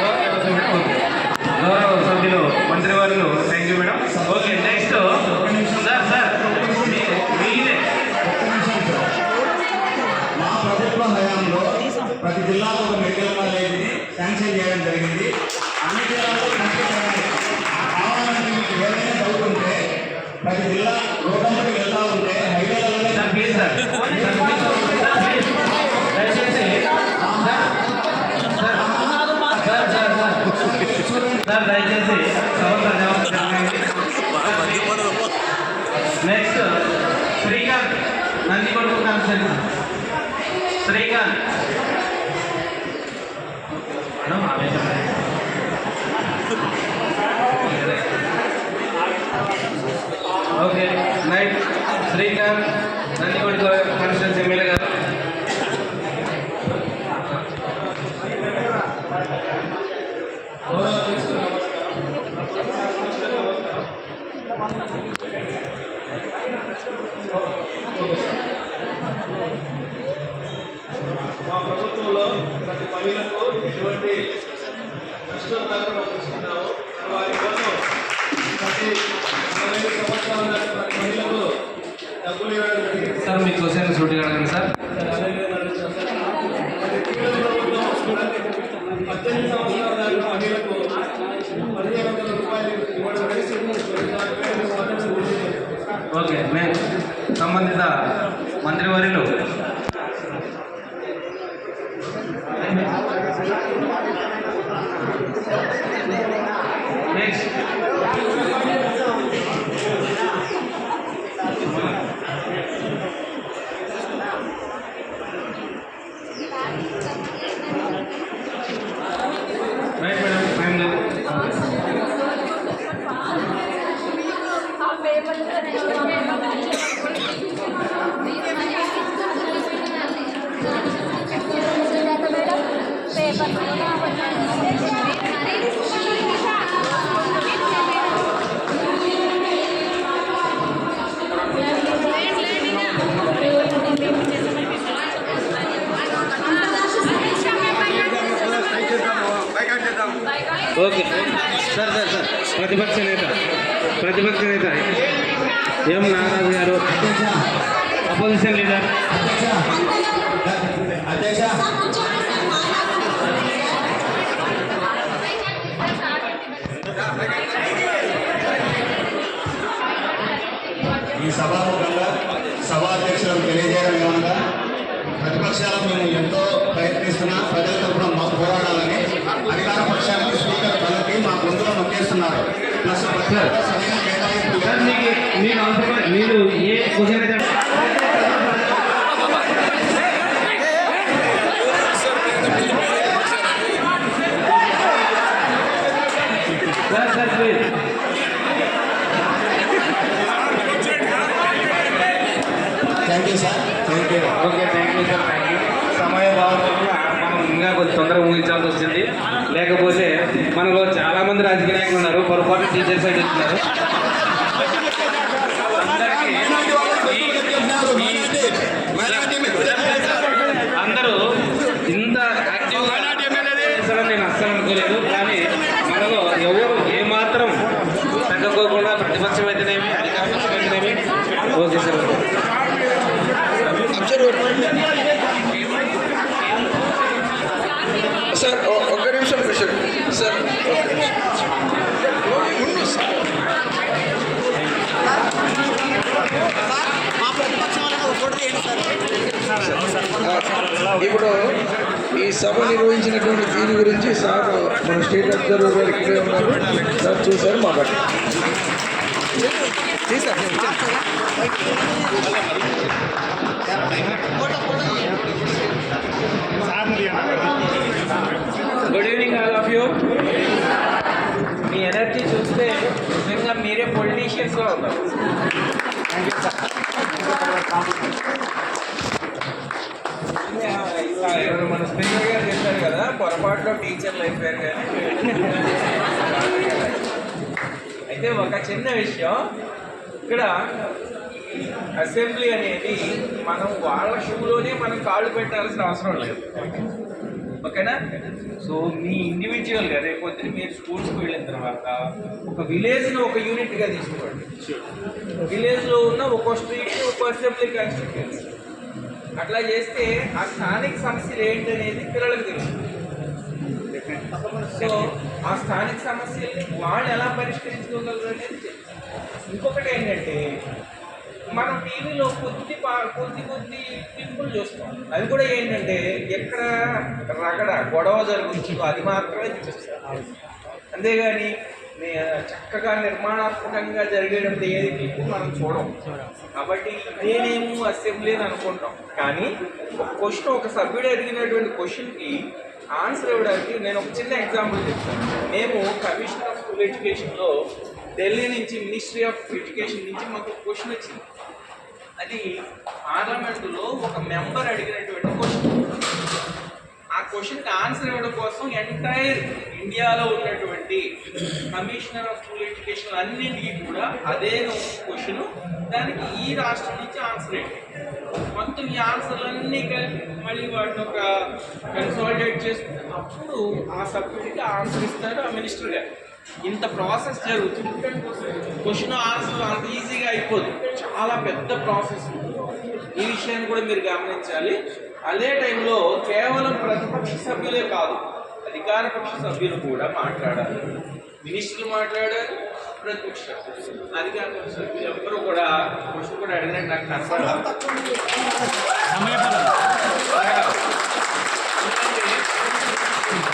C: Okay madam okay. గౌరవ సభ్యులు మంత్రివర్యులు thank you madam. Okay next sir మీరే.
E: మా ప్రభుత్వ హయాంలో ప్రతి జిల్లాలో ఒక మెడికల్ కాలేజీని శాంక్షన్ చేయడం జరిగింది. అన్ని జిల్లాల్లో శాంక్షన్ చేయాలి. కావాలంటే మీకు ఏదైనా డౌట్ ఉంటే ప్రతి జిల్లా రోడ్లపై వెళ్తా ఉంటే హైవేలలో
C: ప్లీజ్ సార్ సార్ దయచేసి next Srikanth Nandikonda constituency. Srikanth okay night Srikanth Nandikonda constituency MLA గారు.
F: మా ప్రభుత్వంలో ప్రతి మహిళలకు ఎటువంటి కష్టం తగ్గకుండా చూసుకున్నాము. వారి కోసం ప్రతి 45 సంవత్సరాల ప్రతి మహిళకు డబ్బులు ఇవ్వడం జరిగింది.
C: సార్ మీ క్వశ్చన్ సూటిగా అడగండి సార్.
F: 18 సంవత్సరాల దాకా మహిళలకు 1500 రూపాయలు ఇవ్వడం జరిగింది.
C: ఓకే మేము సంబంధిత మంత్రివర్యులు next okay sir sir sir ప్రతిపక్ష నేత ఎం నాగరాజు గారు, అపోజిషన్ లీడర్.
E: అధ్యక్ష ఈ సభాముఖంగా సభాధ్యక్షులకు తెలియజేయడం ఏమనగా ప్రతిపక్షాలను మేము ఎంతో ప్రయత్నిస్తున్నా ప్రజల తరఫున మాకు పోరాడాలని అధికార పక్షానికి స్పీకర్ పదవి మా గొంతులో నొక్కేస్తున్నారు. ప్లస్ సమయం కేటాయింపు
C: సార్ మీకు అవసరమైన మీరు ఏ క్వశ్చన్ అయితే sir please.
E: Thank you sir.
C: Okay thank you sir, thank you. సమయం బాగుంది, మనం ఇంకా కొంచెం తొందరగా ముగించాల్సి వచ్చింది. లేకపోతే మనలో చాలా మంది రాజకీయ నాయకులు ఉన్నారు, పొరపాటు టీచర్ సైడ్ వచ్చినారు. అందరూ ఇంత యాక్టివ్గా చేస్తారని నేను అస్సలు అనుకోలేదు. కానీ మనలో ఎవరు ఏమాత్రం తగ్గకోకుండా ప్రతిపక్షం అయితేనేమి అధికార పక్షం అయితేనేమి. Okay sir.
K: సార్ ఒక్క నిమిషం సార్. ఇప్పుడు ఈ సభ నిర్వహించినటువంటి దీని గురించి సార్ మన స్టేట్ అబ్జర్వర్ గారు ఇక్కడే ఉన్నారు సార్, చూసారు మాట్లాడు.
C: Good evening all of you. Me energy చూస్తే నిజంగా మీరే పొలిటీషియన్స్గా ఉన్నారు. ఇప్పుడు మన స్పీకర్ గారు చెప్పారు కదా, పొరపాటులో టీచర్లు అయిపోయారు. కానీ అయితే ఒక చిన్న విషయం, ఇక్కడ అసెంబ్లీ అనేది మనం వాళ్ళ షూలోనే మనం కాళ్ళు పెట్టాల్సిన అవసరం లేదు. ఓకేనా? సో మీ ఇండివిజువల్గా రేపొద్దున మీరు స్కూల్స్కి వెళ్ళిన తర్వాత ఒక విలేజ్ను ఒక యూనిట్గా తీసుకోండి. విలేజ్లో ఉన్న ఒక్కో స్ట్రీట్ ఒక్కో అసెంబ్లీ కాన్స్టిట్యూయెన్సీ. అట్లా చేస్తే ఆ స్థానిక సమస్యలు ఏంటనేది పిల్లలకు తెలుస్తుంది. సో ఆ స్థానిక సమస్యల్ని వాళ్ళు ఎలా పరిష్కరించుకోగలరు అనేది తెలుస్తుంది. ఇంకొకటి ఏంటంటే, మనం టీవీలో కొద్ది క్లిప్పులు చూస్తాం. అది కూడా ఏంటంటే ఎక్కడ రగడ గొడవ జరుగుతుందో అది మాత్రమే చూపిస్తాం. అంతేగాని చక్కగా నిర్మాణాత్మకంగా జరిగేటప్పుడు ఏది క్లిప్పు మనం చూడం. కాబట్టి నేనేమో అసెంబ్లీ అని అనుకుంటాం. కానీ ఒక క్వశ్చన్, ఒక సభ్యుడు అడిగినటువంటి క్వశ్చన్కి ఆన్సర్ ఇవ్వడానికి నేను ఒక చిన్న ఎగ్జాంపుల్ చెప్తాను. మేము కమిషనర్ ఆఫ్ స్కూల్ ఎడ్యుకేషన్లో ఢిల్లీ నుంచి, మినిస్ట్రీ ఆఫ్ ఎడ్యుకేషన్ నుంచి మాకు క్వశ్చన్ వచ్చింది. అది పార్లమెంటులో ఒక మెంబర్ అడిగినటువంటి క్వశ్చన్. ఆ క్వశ్చన్కి ఆన్సర్ ఇవ్వడం కోసం ఎంటైర్ ఇండియాలో ఉన్నటువంటి కమిషనర్ ఆఫ్ స్కూల్ ఎడ్యుకేషన్ అన్నింటికి కూడా అదే క్వశ్చన్, దానికి ఈ రాష్ట్రం నుంచి ఆన్సర్ ఏంటి, మొత్తం ఈ ఆన్సర్లన్నీ కలిపి మళ్ళీ వాటిని ఒక కన్సాలిడేట్ చేసుకుంటే అప్పుడు ఆ సబ్జెక్ట్కి ఆన్సర్ ఇస్తారు ఆ మినిస్టర్ గారు. ఇంత ప్రాసెస్ జరుగుతుంది. క్వశ్చన్ ఆన్సర్ అంత ఈజీగా అయిపోదు, చాలా పెద్ద ప్రాసెస్. ఈ విషయాన్ని కూడా మీరు గమనించాలి. అదే టైంలో కేవలం ప్రతిపక్ష సభ్యులే కాదు, అధికార పక్ష సభ్యులు కూడా మాట్లాడాలి. మినిస్టర్లు మాట్లాడారు, ప్రతిపక్ష సభ్యులు, అధికార పక్ష సభ్యులు ఎవ్వరూ కూడా క్వశ్చన్ కూడా అడిగినట్టు నాకు కనపడాలి.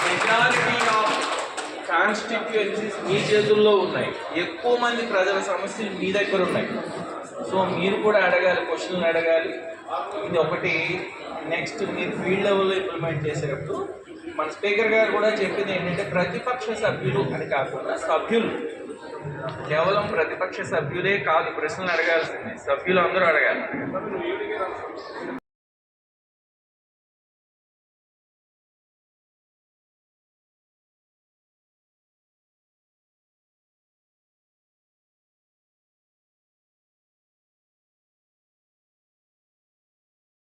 C: మెజారిటీ ఆఫ్ కాన్స్టిట్యుయెన్సీస్ మీ చేతుల్లో ఉన్నాయి. ఎక్కువ మంది ప్రజల సమస్యలు మీ దగ్గర ఉన్నాయి. సో మీరు కూడా అడగాలి, క్వశ్చన్లు అడగాలి. ఇది ఒకటి. నెక్స్ట్ మీరు ఫీల్డ్ లెవెల్లో ఇంప్లిమెంట్ చేసేటప్పుడు మన స్పీకర్ గారు కూడా చెప్పింది ఏంటంటే ప్రతిపక్ష సభ్యులు అని కాకుండా సభ్యులు
L: కేవలం ప్రతిపక్ష సభ్యులే కాదు ప్రశ్నలు అడగాల్సింది, సభ్యులు అందరూ అడగాలి.